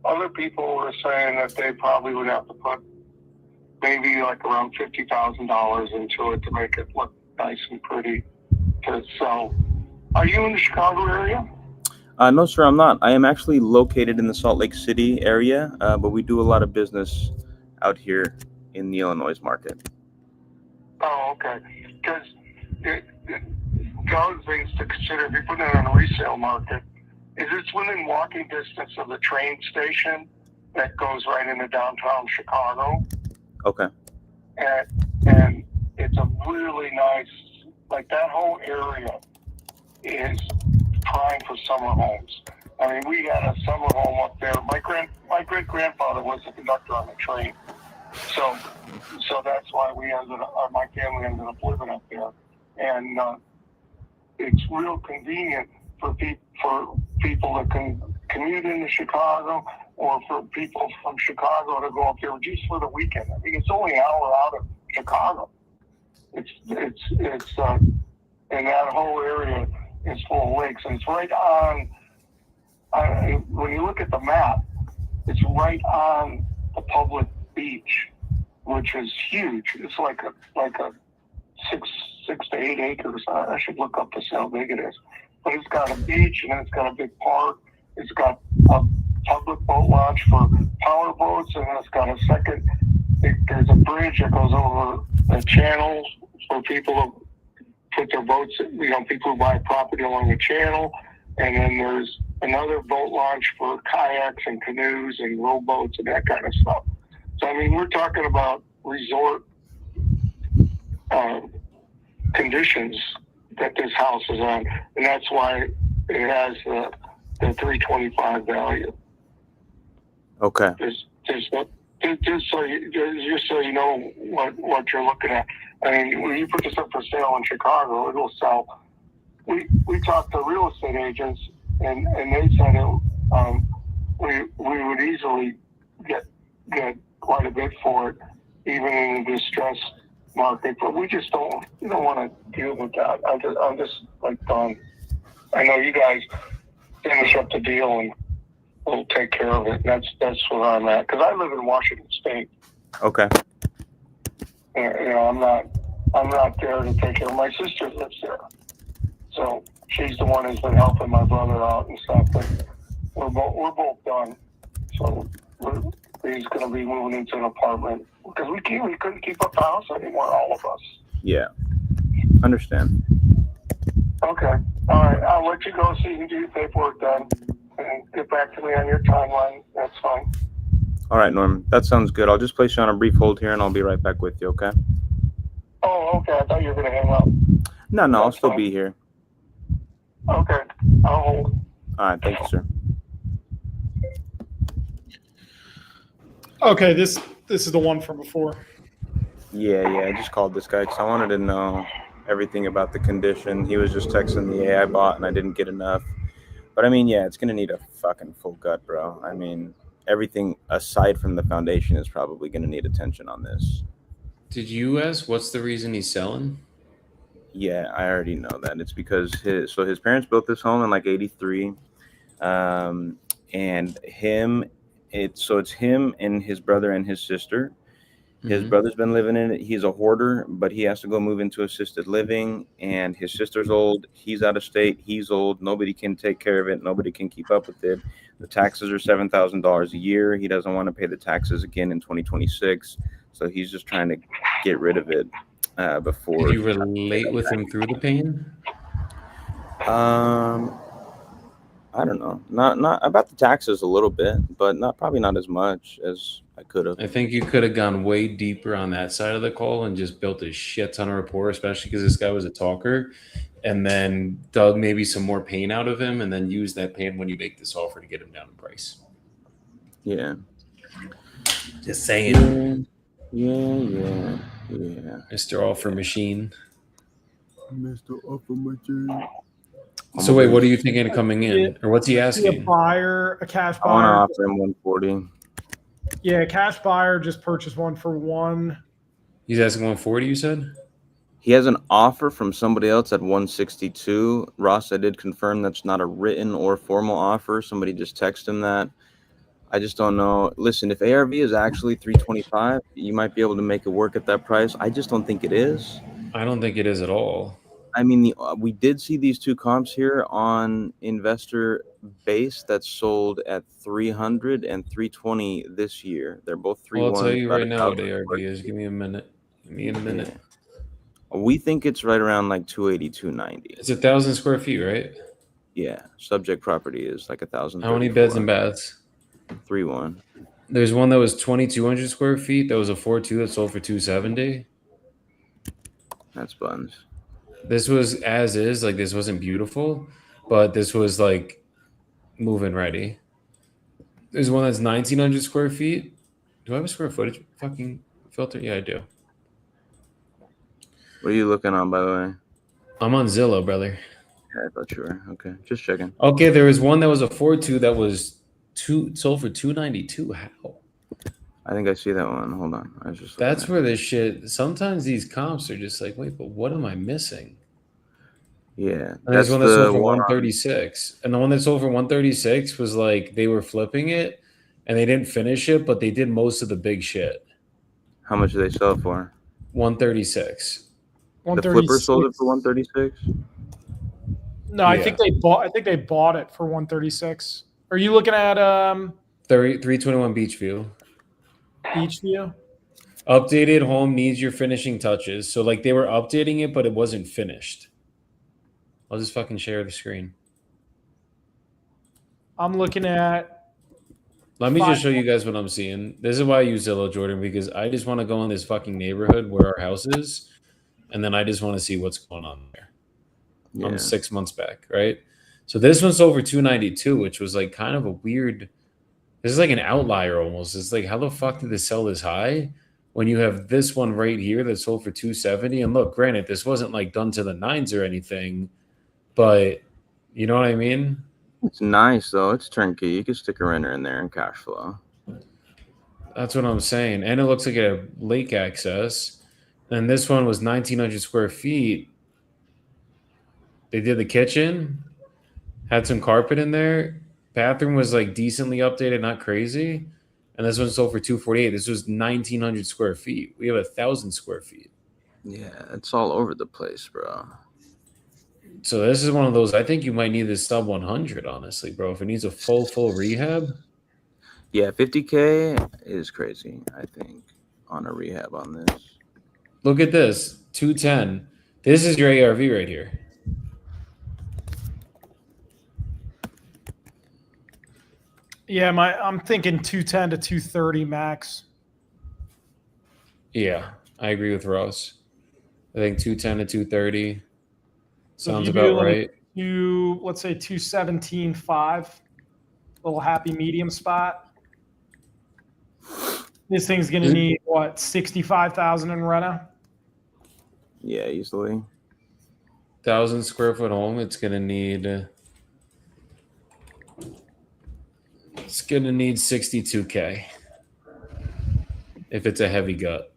Other people were saying that they probably would have to put maybe like around $50,000 into it to make it look nice and pretty to sell. Are you in the Chicago area? No, sir, I'm not. I am actually located in the Salt Lake City area, but we do a lot of business out here in the Illinois market. Oh, okay. Because the other things to consider if you put it on a resale market is it's within walking distance of the train station that goes right into downtown Chicago. Okay. And it's a really nice, like that whole area is prime for summer homes. I mean, we had a summer home up there. My great grandfather was a conductor on the train, so that's why my family ended up living up there, and it's real convenient for people that can commute into Chicago, or for people from Chicago to go up there just for the weekend. I mean, it's only an hour out of Chicago. It's and that whole area is full of lakes, and it's right on. When you look at the map, it's right on the public beach, which is huge. It's like a 6 to 8 acres. I should look up to see how big it is. But it's got a beach, and then it's got a big park. It's got a public boat launch for power boats, and then it's got a second. There's a bridge that goes over a channel for people to put their boats. People who buy property along the channel, and then there's another boat launch for kayaks and canoes and rowboats and that kind of stuff. So, I mean, we're talking about resort conditions that this house is on, and that's why it has the 325 value. Okay. Just so you know what you're looking at. I mean, when you put this up for sale in Chicago, it will sell. We talked to real estate agents, and they said we would easily get quite a bit for it, even in a distressed market. But we just don't want to deal with that. I'm just like done. I know you guys finish up the deal and we'll take care of it. That's where I'm at, because I live in Washington State. Okay. I'm not there to take care of. My sister lives there, so she's the one who's been helping my brother out and stuff. But we're both done, so he's going to be moving into an apartment because we couldn't keep up the house anymore, all of us. Yeah. Understand. Okay. All right. I'll let you go so you can do your paperwork done and get back to me on your timeline. That's fine. All right, Norm. That sounds good. I'll just place you on a brief hold here, and I'll be right back with you, okay? Oh, okay. I thought you were going to hang up. No, I'll still fine. be here. Okay. I'll hold. All right. Thank you, sir. Okay, this is the one from before. Yeah. I just called this guy because I wanted to know everything about the condition. He was just texting the I bought, and I didn't get enough. But, I mean, yeah, it's going to need a fucking full gut, bro. I mean, everything aside from the foundation is probably going to need attention on this. Did you ask what's the reason he's selling? Yeah, I already know that. It's because his parents built this home in like 83. And it's him and his brother and his sister. His Mhm. brother's been living in it. He's a hoarder, but he has to go move into assisted living. And his sister's old. He's out of state. He's old. Nobody can take care of it. Nobody can keep up with it. The taxes are $7,000 a year. He doesn't want to pay the taxes again in 2026. So he's just trying to get rid of it before. Did you relate with him through the pain? I don't know. Not about the taxes a little bit, but probably not as much as I could have. I think you could have gone way deeper on that side of the call and just built a shit ton of rapport, especially because this guy was a talker, and then dug maybe some more pain out of him, and then use that pain when you make this offer to get him down in price. Yeah. Just saying, Yeah. Mr. Offer Machine. Mr. Offer Machine. So wait, what are you thinking of coming in, or what's he See a asking? buyer, a cash I want to buyer. offer him 140. Yeah, a cash buyer just purchased one for one. He's asking 140. You said. He has an offer from somebody else at 162. Ross, I did confirm that's not a written or formal offer. Somebody just texted him that. I just don't know. Listen, if ARV is actually 325, you might be able to make it work at that price. I just don't think it is. I don't think it is at all. I mean, we did see these two comps here on Investor Base that sold at 300 and 320 this year. They're both 3-1. Well, I'll tell you about right now what 1,000 ARV square is. feet. Give me a minute. Give me a minute. Yeah. We think it's right around like 280, 290. It's 1,000 square feet, right? Yeah. Subject property is like 1,000. How many beds and baths? 3-1. There's one that was 2,200 square feet. That was a 4.2 that sold for 270. That's buns. This was as is. Like, this wasn't beautiful, but this was like move-in ready. There's one that's 1,900 square feet. Do I have a square footage fucking filter? Yeah, I do. What are you looking on, by the way? I'm on Zillow, brother. Yeah, I thought you were. Okay, just checking. Okay, there was one that was a 4.2 that was sold for 292. How? I think I see that one. Hold on. I was just. That's where this shit. Sometimes these comps are just like, wait, but what am I missing? Yeah, And there's that's one that sold the for one. 136, and the one that sold for 136 was like they were flipping it, and they didn't finish it, but they did most of the big shit. How much did they sell it for? 136. The flipper sold it for 136. No, I Yeah. think they bought it for 136. Are you looking at 321 Beachview. Beachview? Updated home needs your finishing touches. So like they were updating it, but it wasn't finished. I'll just fucking share the screen. I'm looking at Let me just show you guys what I'm seeing. This is why I use Zillow, Jordan, because I just want to go in this fucking neighborhood where our house is, and then I just want to see what's going on there. Yeah. I'm 6 months back, right? So this one's over 292, which was like kind of a weird. This is like an outlier almost. It's like, how the fuck did this sell this high when you have this one right here that sold for 270? And look, granted, this wasn't like done to the nines or anything, but you know what I mean? It's nice though. It's turnkey. You can stick a renter in there and cash flow. That's what I'm saying. And it looks like a lake access. And this one was 1,900 square feet. They did the kitchen, had some carpet in there. Bathroom was like decently updated, not crazy. And this one sold for 248. This was 1,900 square feet. We have 1,000 square feet. Yeah, it's all over the place, bro. So this is one of those. I think you might need this sub 100, honestly, bro. If it needs a full rehab. Yeah, 50K is crazy, I think, on a rehab on this. Look at this, 210. This is your ARV right here. Yeah, I'm thinking 210 to 230 max. Yeah, I agree with Ross. I think 210 to 230 So if sounds you do, about like, right. let's say 217.5, little happy medium spot. This thing's gonna need what, 65,000 in reno? Yeah, easily. 1,000 square foot home. It's gonna need. It's gonna need 62K. If it's a heavy gut.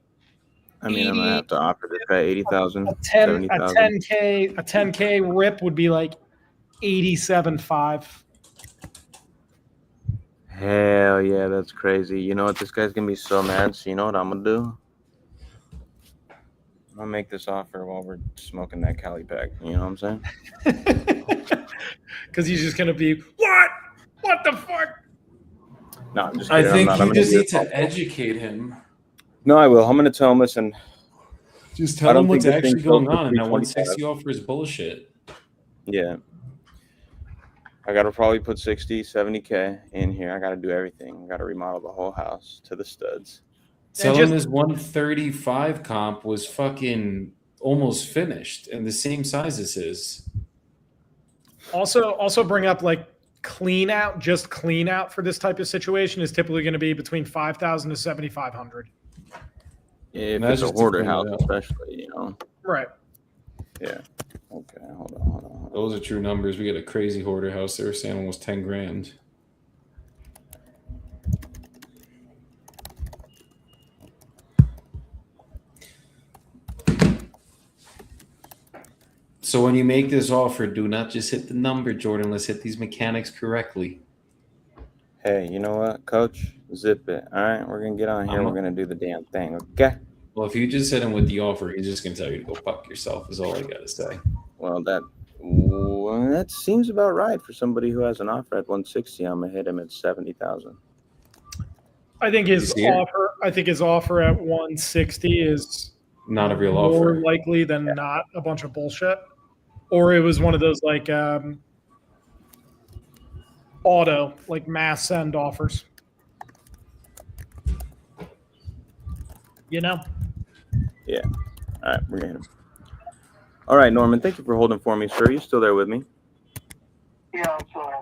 I mean, I'm gonna have to offer this guy 80,000, A 70,000. 10K rip would be like 87.5. Hell yeah, that's crazy. You know what? This guy's gonna be so mad. So you know what I'm gonna do? I'll make this offer while we're smoking that Cali pack. You know what I'm saying? Because he's just gonna be what the fuck? No, I'm just I kidding. think I'm you gonna just be need to responsible. educate him. No, I will. I'm gonna tell him. Listen, Just I tell don't him think what's this thing actually sells going for on, and that 325. 160 offer is bullshit. Yeah. I got to probably put 60, 70K in here. I got to do everything. I got to remodel the whole house to the studs. And Tell him just his 135 comp was fucking almost finished and the same size as his. also bring up like clean out for this type of situation is typically going to be between 5,000 to 7,500. If And that's it's a just to hoarder clean it house, out. especially, you know. Right. Yeah. Okay. Hold on. Those are true numbers. We got a crazy hoarder house. They were saying almost 10 grand. So when you make this offer, do not just hit the number, Jordan. Let's hit these mechanics correctly. Hey, you know what, Coach? Zip it. All right, we're gonna get on here. I'm- We're gonna do the damn thing. Okay. Well, if you just hit him with the offer, he's just gonna tell you to go fuck yourself. Is all I gotta say. Well, that seems about right for somebody who has an offer at 160. I'm gonna hit him at 70,000. I think his see it? offer at 160 is Not a real more offer. likely than not a bunch of bullshit. Or it was one of those like auto, like mass send offers. You know? Yeah. All right, we're gonna hit him. All right, Norman. Thank you for holding for me, sir. Are you still there with me? Yeah, so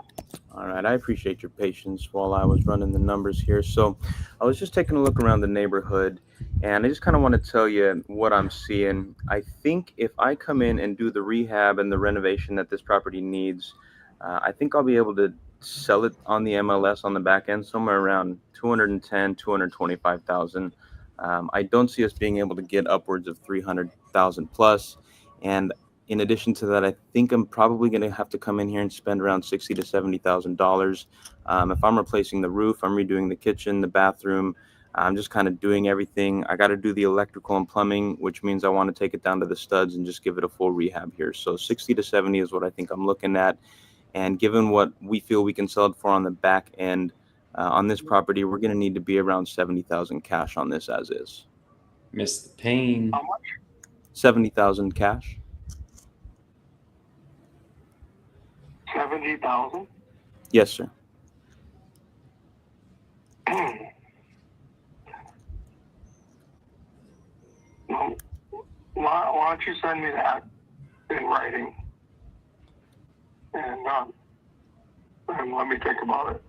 All right, I appreciate your patience while I was running the numbers here. So I was just taking a look around the neighborhood, and I just kind of want to tell you what I'm seeing. I think if I come in and do the rehab and the renovation that this property needs, I think I'll be able to sell it on the MLS on the back end somewhere around 210, 225,000. I don't see us being able to get upwards of 300,000 plus. And in addition to that, I think I'm probably going to have to come in here and spend around $60,000 to $70,000. If I'm replacing the roof, I'm redoing the kitchen, the bathroom. I'm just kind of doing everything. I got to do the electrical and plumbing, which means I want to take it down to the studs and just give it a full rehab here. So 60 to 70 is what I think I'm looking at. And given what we feel we can sell it for on the back end on this property, we're going to need to be around 70,000 cash on this as is. Miss the pain. how much? 70,000 cash. 70,000. Yes, sir. Well, why don't you send me that in writing, and let me think about it.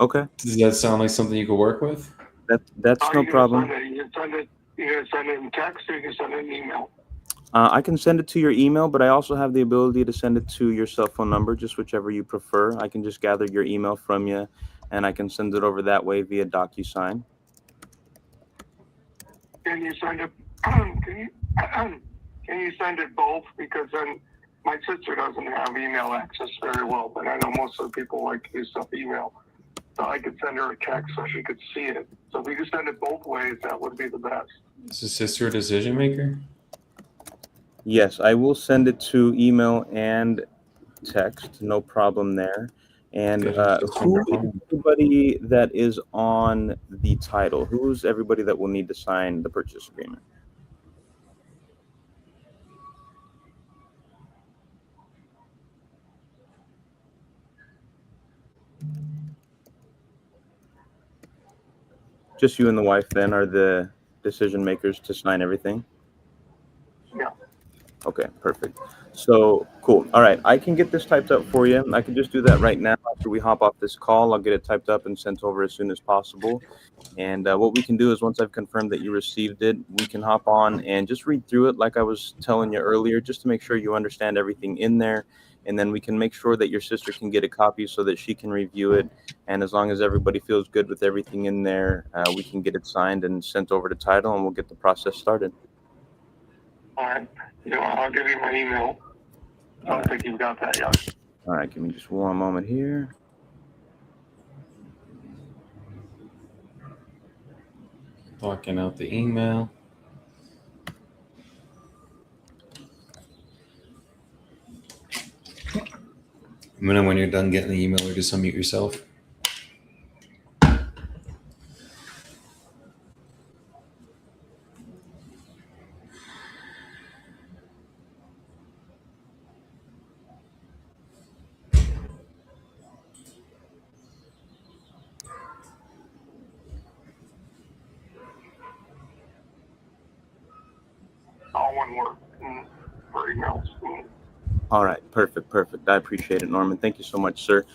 Okay. Does that sound like something you could work with? That's How no you gonna problem. send it? You can send it. You can send it in text, or you can send it in email. I can send it to your email, but I also have the ability to send it to your cell phone number, just whichever you prefer. I can just gather your email from you, and I can send it over that way via DocuSign. Can you send it? Can you send it both? Because then my sister doesn't have email access very well, but I know most of the people like to do stuff email. So I could send her a text so she could see it. So if we could send it both ways, that would be the best. Is your sister a decision maker? Yes, I will send it to email and text. No problem there. And Get her sister on who her is phone. everybody that is on the title? Who's everybody that will need to sign the purchase agreement? Just you and the wife then are the decision makers to sign everything? Yeah. Okay, perfect. So cool. All right, I can get this typed up for you. I can just do that right now after we hop off this call. I'll get it typed up and sent over as soon as possible. And what we can do is once I've confirmed that you received it, we can hop on and just read through it like I was telling you earlier, just to make sure you understand everything in there. And then we can make sure that your sister can get a copy so that she can review it. And as long as everybody feels good with everything in there, we can get it signed and sent over to title, and we'll get the process started. All right. I'll give you my email. I don't think you've got that yet. All right, give me just one moment here. Blocking out the email. And then when you're done getting the email, or just unmute yourself. All one word for emails. All right, perfect. I appreciate it, Norman. Thank you so much, sir.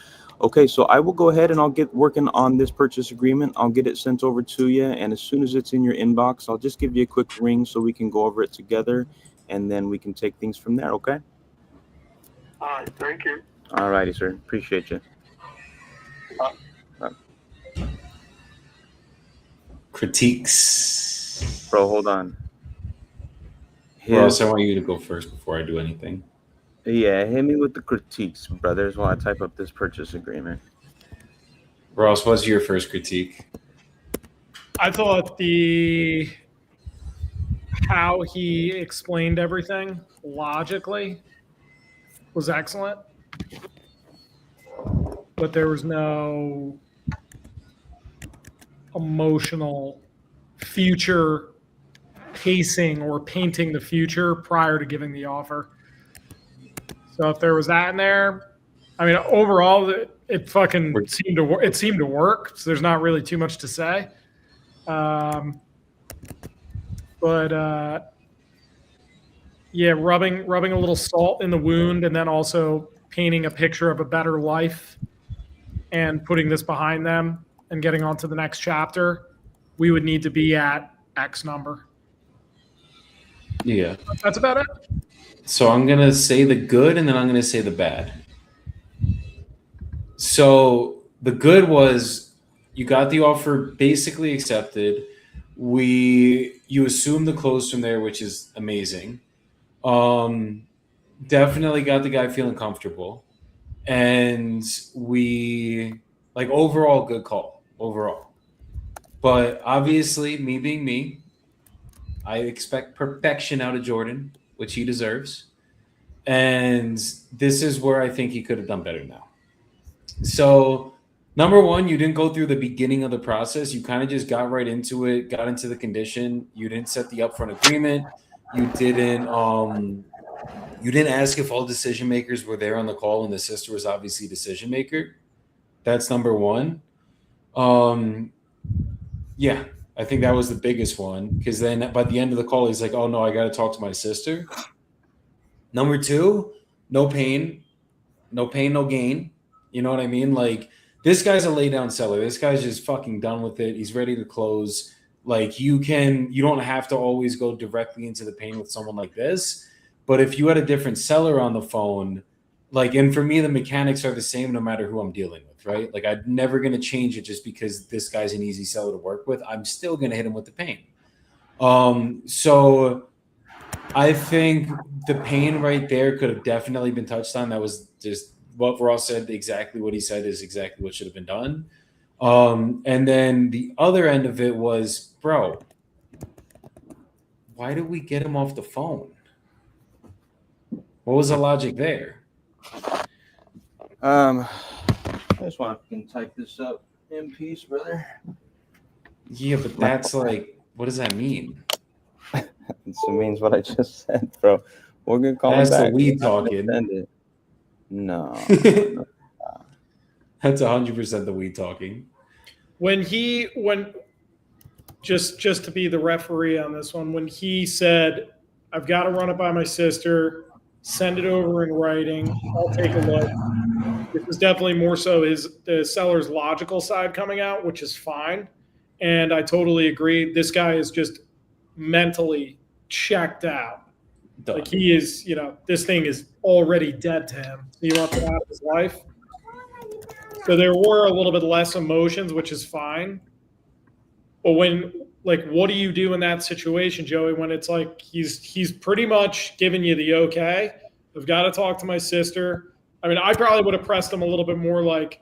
Okay, so I will go ahead and I'll get working on this purchase agreement. I'll get it sent over to you, and as soon as it's in your inbox, I'll just give you a quick ring so we can go over it together, and then we can take things from there, okay? All right, thank you. All righty, sir. Appreciate you. Critiques. Bro, hold on. Ross, I want you to go first before I do anything. Yeah, hit me with the critiques, brothers, while I type up this purchase agreement. Ross, what's your first critique? I thought how he explained everything logically was excellent, but there was no emotional future pacing or painting the future prior to giving the offer. So if there was that in there, I mean, overall, it fucking seemed to work. It seemed to work. So there's not really too much to say. But yeah, rubbing a little salt in the wound, and then also painting a picture of a better life, and putting this behind them, and getting on to the next chapter. We would need to be at X number. Yeah. That's about it. So I'm going to say the good, and then I'm going to say the bad. So the good was you got the offer basically accepted. You assume the close from there, which is amazing. Definitely got the guy feeling comfortable. And overall good call overall. But obviously, me being me, I expect perfection out of Jordan, which he deserves. And this is where I think he could have done better now. So, number one, you didn't go through the beginning of the process. You kind of just got right into it, got into the condition. You didn't set the upfront agreement. You didn't ask if all decision makers were there on the call, and the sister was obviously decision maker. That's number one. Yeah, I think that was the biggest one, because then by the end of the call, he's like, oh, no, I got to talk to my sister. Number two, no pain, no gain. You know what I mean? Like, this guy's a lay down seller. This guy's just fucking done with it. He's ready to close. Like, you don't have to always go directly into the pain with someone like this. But if you had a different seller on the phone, and for me, the mechanics are the same no matter who I'm dealing with, right? Like, I'm never going to change it just because this guy's an easy seller to work with. I'm still going to hit him with the pain. So I think the pain right there could have definitely been touched on. That was just what Ross said. Exactly what he said is exactly what should have been done. And then the other end of it was, bro, why did we get him off the phone? What was the logic there? I just want to type this up in peace, brother. Yeah, but that's like, what does that mean? It means what I just said, bro. We're gonna call that's him back. The weed talking. No. That's 100% the weed talking. When just to be the referee on this one, when he said, I've got to run it by my sister, send it over in writing, I'll take a look. This is definitely more so the seller's logical side coming out, which is fine. And I totally agree. This guy is just mentally checked out. Done. Like, he is, this thing is already dead to him. He wants it out of his life. So there were a little bit less emotions, which is fine. But what do you do in that situation, Joey, when it's like he's pretty much giving you the okay? I've got to talk to my sister. I mean, I probably would have pressed him a little bit more, like,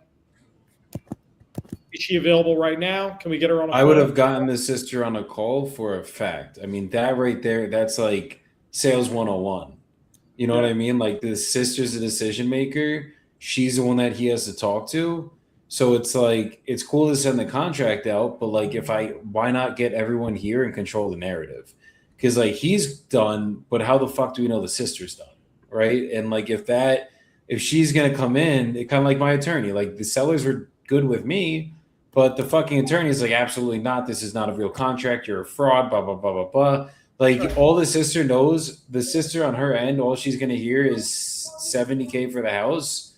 is she available right now? Can we get her on a phone? I would have gotten the sister on a call for a fact. I mean, that right there, that's like sales 101. You know what I mean? Like, the sister's a decision maker. she's the one that he has to talk to. So it's like it's cool to send the contract out, but like why not get everyone here and control the narrative? Because like he's done, but how the fuck do we know the sister's done, right? And like if she's gonna come in, it kind of like my attorney, like the sellers were good with me, but the fucking attorney is like absolutely not. This is not a real contract. You're a fraud. Blah blah blah blah blah. Like all the sister knows, the sister on her end, all she's gonna hear is 70K for the house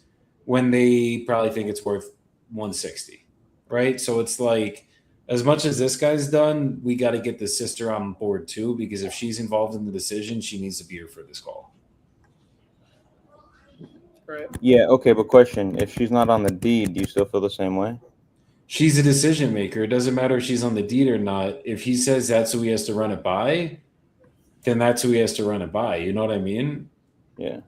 when they probably think it's worth 160, right? So it's like, as much as this guy's done, we got to get the sister on board too, because if she's involved in the decision, she needs to be here for this call. Right. Yeah, okay, but question, if she's not on the deed, do you still feel the same way? She's a decision maker. It doesn't matter if she's on the deed or not. If he says that's who he has to run it by, then that's who he has to run it by. You know what I mean? Yeah.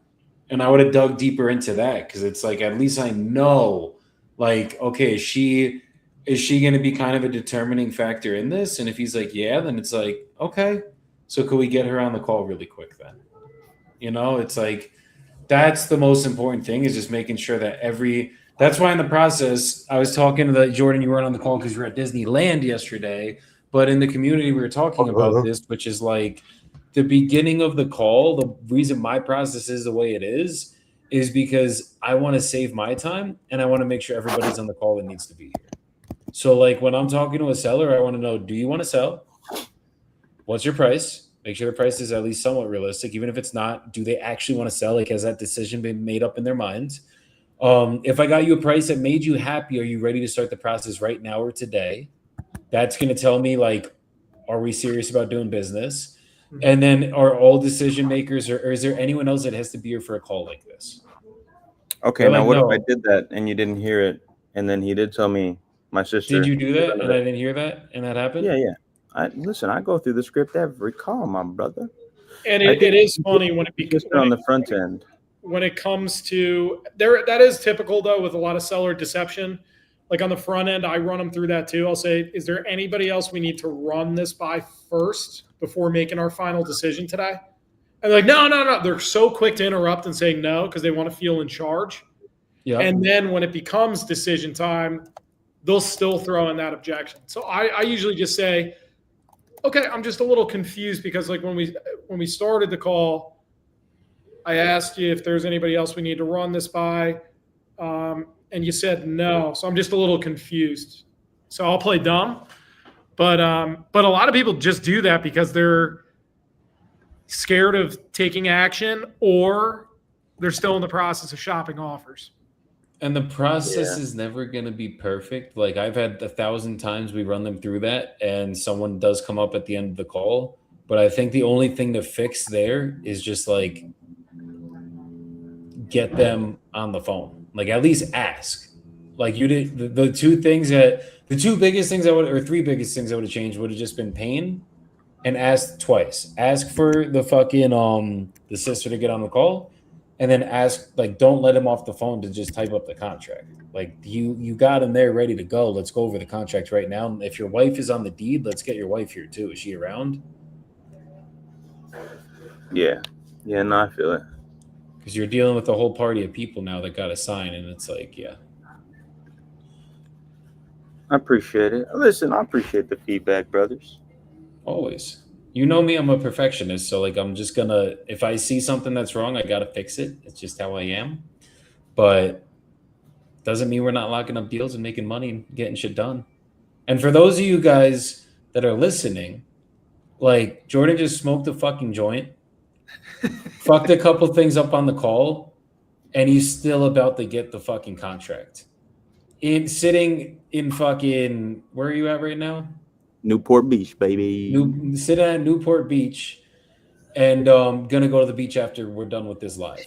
And I would have dug deeper into that, because it's like, at least I know, like, okay, is she going to be kind of a determining factor in this? And if he's like, yeah, then it's like, okay, so could we get her on the call really quick then? You know, it's like, that's the most important thing, is just making sure that that's why in the process, I was talking to Jordan, you weren't on the call because you were at Disneyland yesterday, but in the community, we were talking about this, which is like the beginning of the call. The reason my process is the way it is because I want to save my time and I want to make sure everybody's on the call that needs to be here. So like when I'm talking to a seller, I want to know, do you want to sell? What's your price? Make sure the price is at least somewhat realistic. Even if it's not, do they actually want to sell? Like, has that decision been made up in their minds? If I got you a price that made you happy, are you ready to start the process right now or today? That's going to tell me, like, are we serious about doing business? And then are all decision makers, or is there anyone else that has to be here for a call like this? Okay, They're now like, what no. if I did that and you didn't hear it, and then he did tell me my sister? Did you do that and I didn't hear that and that happened? Yeah. Listen, I go through the script every call, my brother. And it is funny when it becomes on the front end. When it comes to there, that is typical though with a lot of seller deception. Like on the front end, I run them through that too. I'll say, is there anybody else we need to run this by first before making our final decision today? And they're like, no. They're so quick to interrupt and saying no because they want to feel in charge. Yeah. And then when it becomes decision time, they'll still throw in that objection. So I usually just say, okay, I'm just a little confused because like when we started the call, I asked you if there's anybody else we need to run this by, and you said no. So I'm just a little confused. So I'll play dumb, but a lot of people just do that because they're scared of taking action or they're still in the process of shopping offers. And the process is never going to be perfect. Like I've had 1,000 times we run them through that and someone does come up at the end of the call. But I think the only thing to fix there is just like get them on the phone. Like at least ask. Like you did the two biggest things or three biggest things I would have changed would have just been pain and ask twice. Ask for the fucking the sister to get on the call. And then ask, like, don't let him off the phone to just type up the contract. Like, you got him there ready to go. Let's go over the contract right now. If your wife is on the deed, let's get your wife here too. Is she around? Yeah, no, I feel it. Because you're dealing with a whole party of people now that got a sign, and it's like, yeah. I appreciate it. Listen, I appreciate the feedback, brothers. Always. You know me, I'm a perfectionist, so like I'm just gonna, if I see something that's wrong, I gotta fix it. It's just how I am. But doesn't mean we're not locking up deals and making money and getting shit done. And for those of you guys that are listening, like Jordan just smoked a fucking joint, fucked a couple things up on the call, and he's still about to get the fucking contract. Sitting in fucking, where are you at right now? Newport Beach, baby. Sit at Newport Beach, and gonna go to the beach after we're done with this live.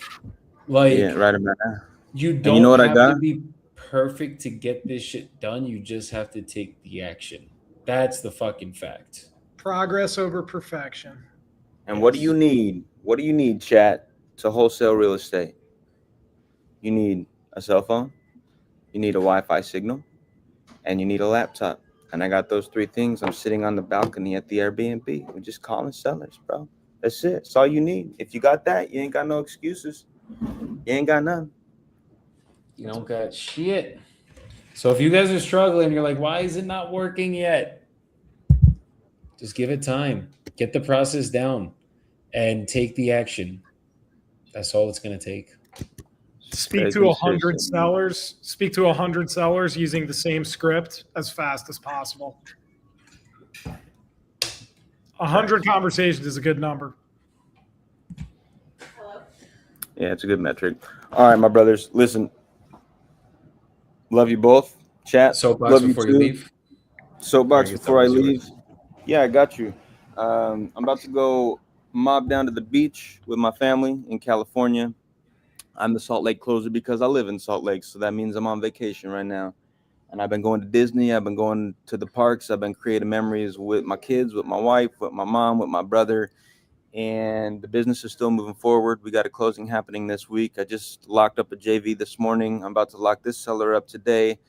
Like, yeah, right about now. You don't you know what have I got? to be perfect to get this shit done. You just have to take the action. That's the fucking fact. Progress over perfection. And what do you need? What do you need, chat, to wholesale real estate? You need a cell phone, you need a Wi-Fi signal, and you need a laptop. And I got those three things. I'm sitting on the balcony at the Airbnb. We're just calling sellers, bro. That's it. That's all you need. If you got that, you ain't got no excuses. You ain't got none. You don't got shit. So if you guys are struggling, you're like, why is it not working yet? Just give it time. Get the process down and take the action. That's all it's going to take. Speak Stay to 100 consistent. sellers. Speak to 100 sellers using the same script as fast as possible. 100 conversations is a good number. Yeah, it's a good metric. All right, my brothers. Listen, love you both. Chat. Soapbox Love you before you too. leave. Soapbox Or your before I thought is leave. yours. Yeah, I got you. I'm about to go mob down to the beach with my family in California. I'm the Salt Lake closer because I live in Salt Lake, so that means I'm on vacation right now. And I've been going to Disney. I've been going to the parks. I've been creating memories with my kids, with my wife, with my mom, with my brother. And the business is still moving forward. We got a closing happening this week. I just locked up a JV this morning. I'm about to lock this seller up today.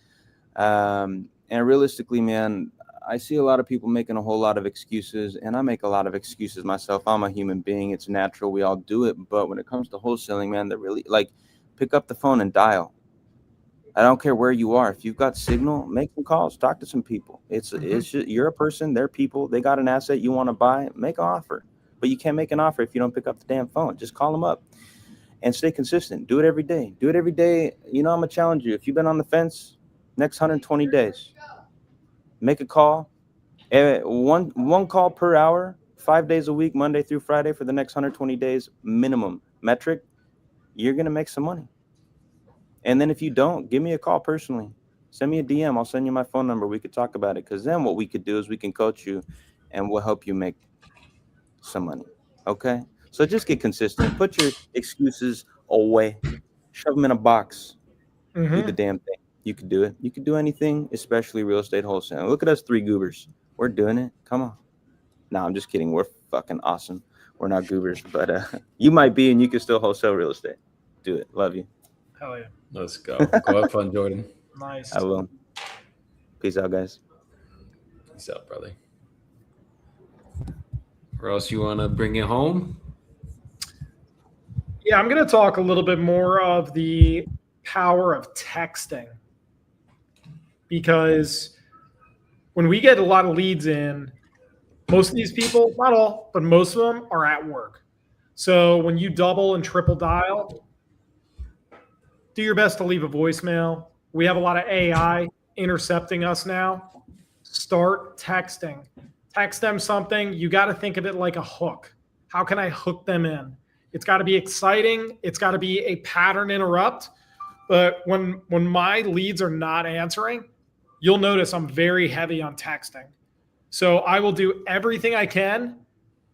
And realistically, man, I see a lot of people making a whole lot of excuses, and I make a lot of excuses myself. I'm a human being. It's natural. We all do it. But when it comes to wholesaling, man, they're really like, pick up the phone and dial. I don't care where you are. If you've got signal, make some calls, talk to some people. It's just, you're a person, they're people. They got an asset you want to buy, make an offer. But you can't make an offer if you don't pick up the damn phone. Just call them up and stay consistent. Do it every day. Do it every day. You know, I'm gonna challenge you. If you've been on the fence, next 120 days, make a call. One call per hour, 5 days a week, Monday through Friday for the next 120 days minimum metric. You're gonna make some money. And then if you don't, give me a call personally. Send me a DM. I'll send you my phone number. We could talk about it. Because then what we could do is we can coach you and we'll help you make some money. Okay? So just get consistent. Put your excuses away. Shove them in a box. Do the damn thing. You could do it. You could do anything, especially real estate wholesale. Look at us three goobers. We're doing it. Come on. No, I'm just kidding. We're fucking awesome. We're not goobers. But you might be, and you can still wholesale real estate. Do it. Love you. Hell yeah. Let's go. Go have fun, Jordan. Nice. I will. Peace out, guys. Peace out, brother. Or else you want to bring it home? Yeah, I'm going to talk a little bit more of the power of texting, because when we get a lot of leads in, most of these people, not all, but most of them are at work. So when you double and triple dial, do your best to leave a voicemail. We have a lot of AI intercepting us now. Start texting. Text them something. You got to think of it like a hook. How can I hook them in? It's got to be exciting. It's got to be a pattern interrupt. But when my leads are not answering, you'll notice I'm very heavy on texting. So I will do everything I can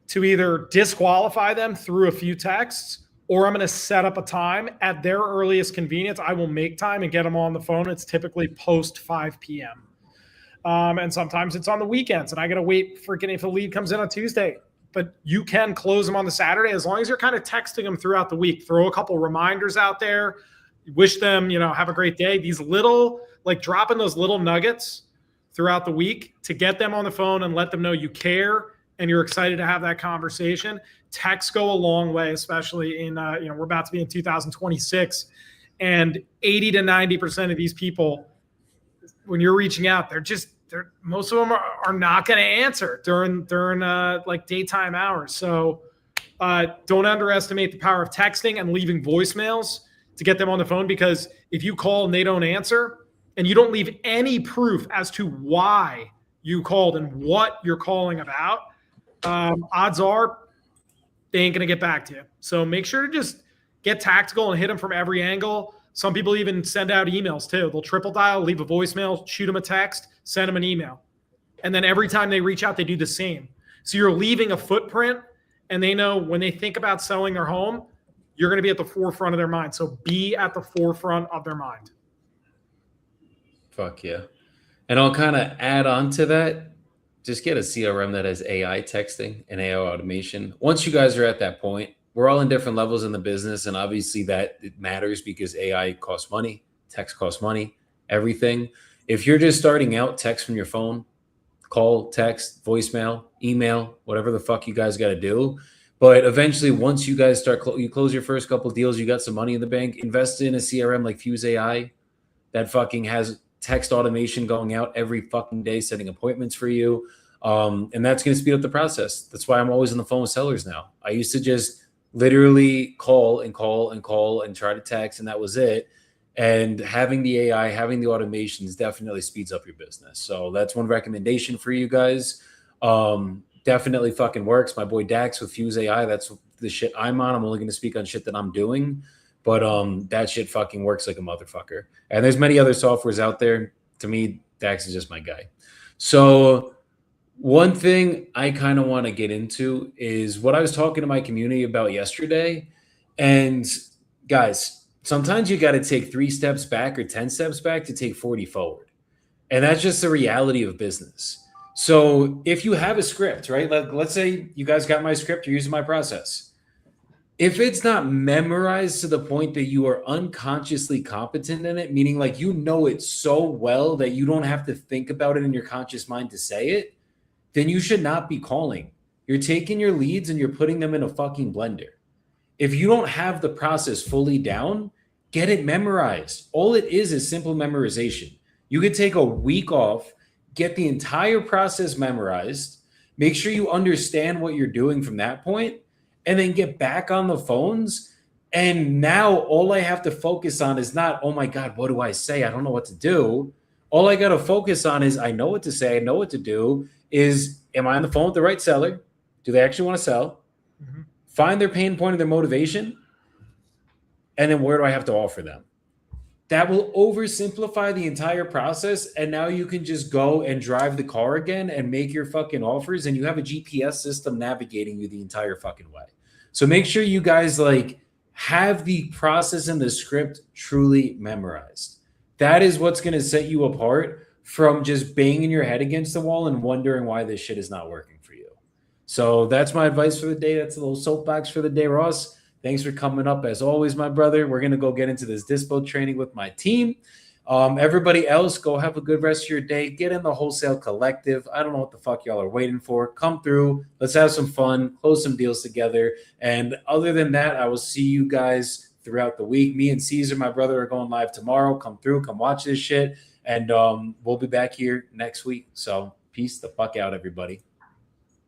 to either disqualify them through a few texts, or I'm going to set up a time at their earliest convenience. I will make time and get them on the phone. It's typically post 5 p.m. And sometimes it's on the weekends, and I got to wait freaking if a lead comes in on Tuesday. But you can close them on the Saturday as long as you're kind of texting them throughout the week. Throw a couple reminders out there. Wish them, have a great day. These little, like dropping those little nuggets throughout the week to get them on the phone and let them know you care and you're excited to have that conversation. Texts go a long way, especially in, we're about to be in 2026, and 80 to 90% of these people, when you're reaching out, most of them are not going to answer during like daytime hours. So don't underestimate the power of texting and leaving voicemails to get them on the phone, because if you call and they don't answer and you don't leave any proof as to why you called and what you're calling about, odds are they ain't going to get back to you. So make sure to just get tactical and hit them from every angle. Some people even send out emails too. They'll triple dial, leave a voicemail, shoot them a text, send them an email. And then every time they reach out, they do the same. So you're leaving a footprint, and they know when they think about selling their home, you're going to be at the forefront of their mind. So be at the forefront of their mind. Fuck yeah. And I'll kind of add on to that. Just get a CRM that has AI texting and AI automation. Once you guys are at that point, we're all in different levels in the business. And obviously that it matters because AI costs money, text costs money, everything. If you're just starting out, text from your phone, call, text, voicemail, email, whatever the fuck you guys got to do. But eventually, once you guys start, you close your first couple deals, you got some money in the bank, invest in a CRM like Fuse AI that fucking has text automation going out every fucking day, setting appointments for you. And that's going to speed up the process. That's why I'm always on the phone with sellers now. I used to just literally call and call and call and try to text, and that was it. And having the AI, having the automations definitely speeds up your business. So that's one recommendation for you guys. Definitely fucking works. My boy Dax with Fuse AI, that's the shit I'm on. I'm only going to speak on shit that I'm doing. But that shit fucking works like a motherfucker. And there's many other softwares out there. To me, Dax is just my guy. So one thing I kind of want to get into is what I was talking to my community about yesterday. And guys, sometimes you got to take 3 steps back or 10 steps back to take 40 forward. And that's just the reality of business. So if you have a script, right? Let's say you guys got my script, you're using my process. If it's not memorized to the point that you are unconsciously competent in it, meaning like you know it so well that you don't have to think about it in your conscious mind to say it, then you should not be calling. You're taking your leads and you're putting them in a fucking blender. If you don't have the process fully down, get it memorized. All it is simple memorization. You could take a week off, get the entire process memorized, make sure you understand what you're doing from that point, and then get back on the phones. And now all I have to focus on is not, oh my God, what do I say? I don't know what to do. All I got to focus on is I know what to say, I know what to do. Is, am I on the phone with the right seller? Do they actually want to sell? Mm-hmm. Find their pain point and their motivation. And then where do I have to offer them? That will oversimplify the entire process. And now you can just go and drive the car again and make your fucking offers. And you have a GPS system navigating you the entire fucking way. So make sure you guys like have the process and the script truly memorized. That is what's going to set you apart from just banging your head against the wall and wondering why this shit is not working for you. So that's my advice for the day. That's a little soapbox for the day, Ross. Thanks for coming up as always, my brother. We're going to go get into this dispo training with my team. Everybody else, go have a good rest of your day. Get in the Wholesale Collective. I don't know what the fuck y'all are waiting for. Come through. Let's have some fun. Close some deals together. And other than that, I will see you guys throughout the week. Me and Caesar, my brother, are going live tomorrow. Come through. Come watch this shit. And we'll be back here next week. So peace the fuck out, everybody.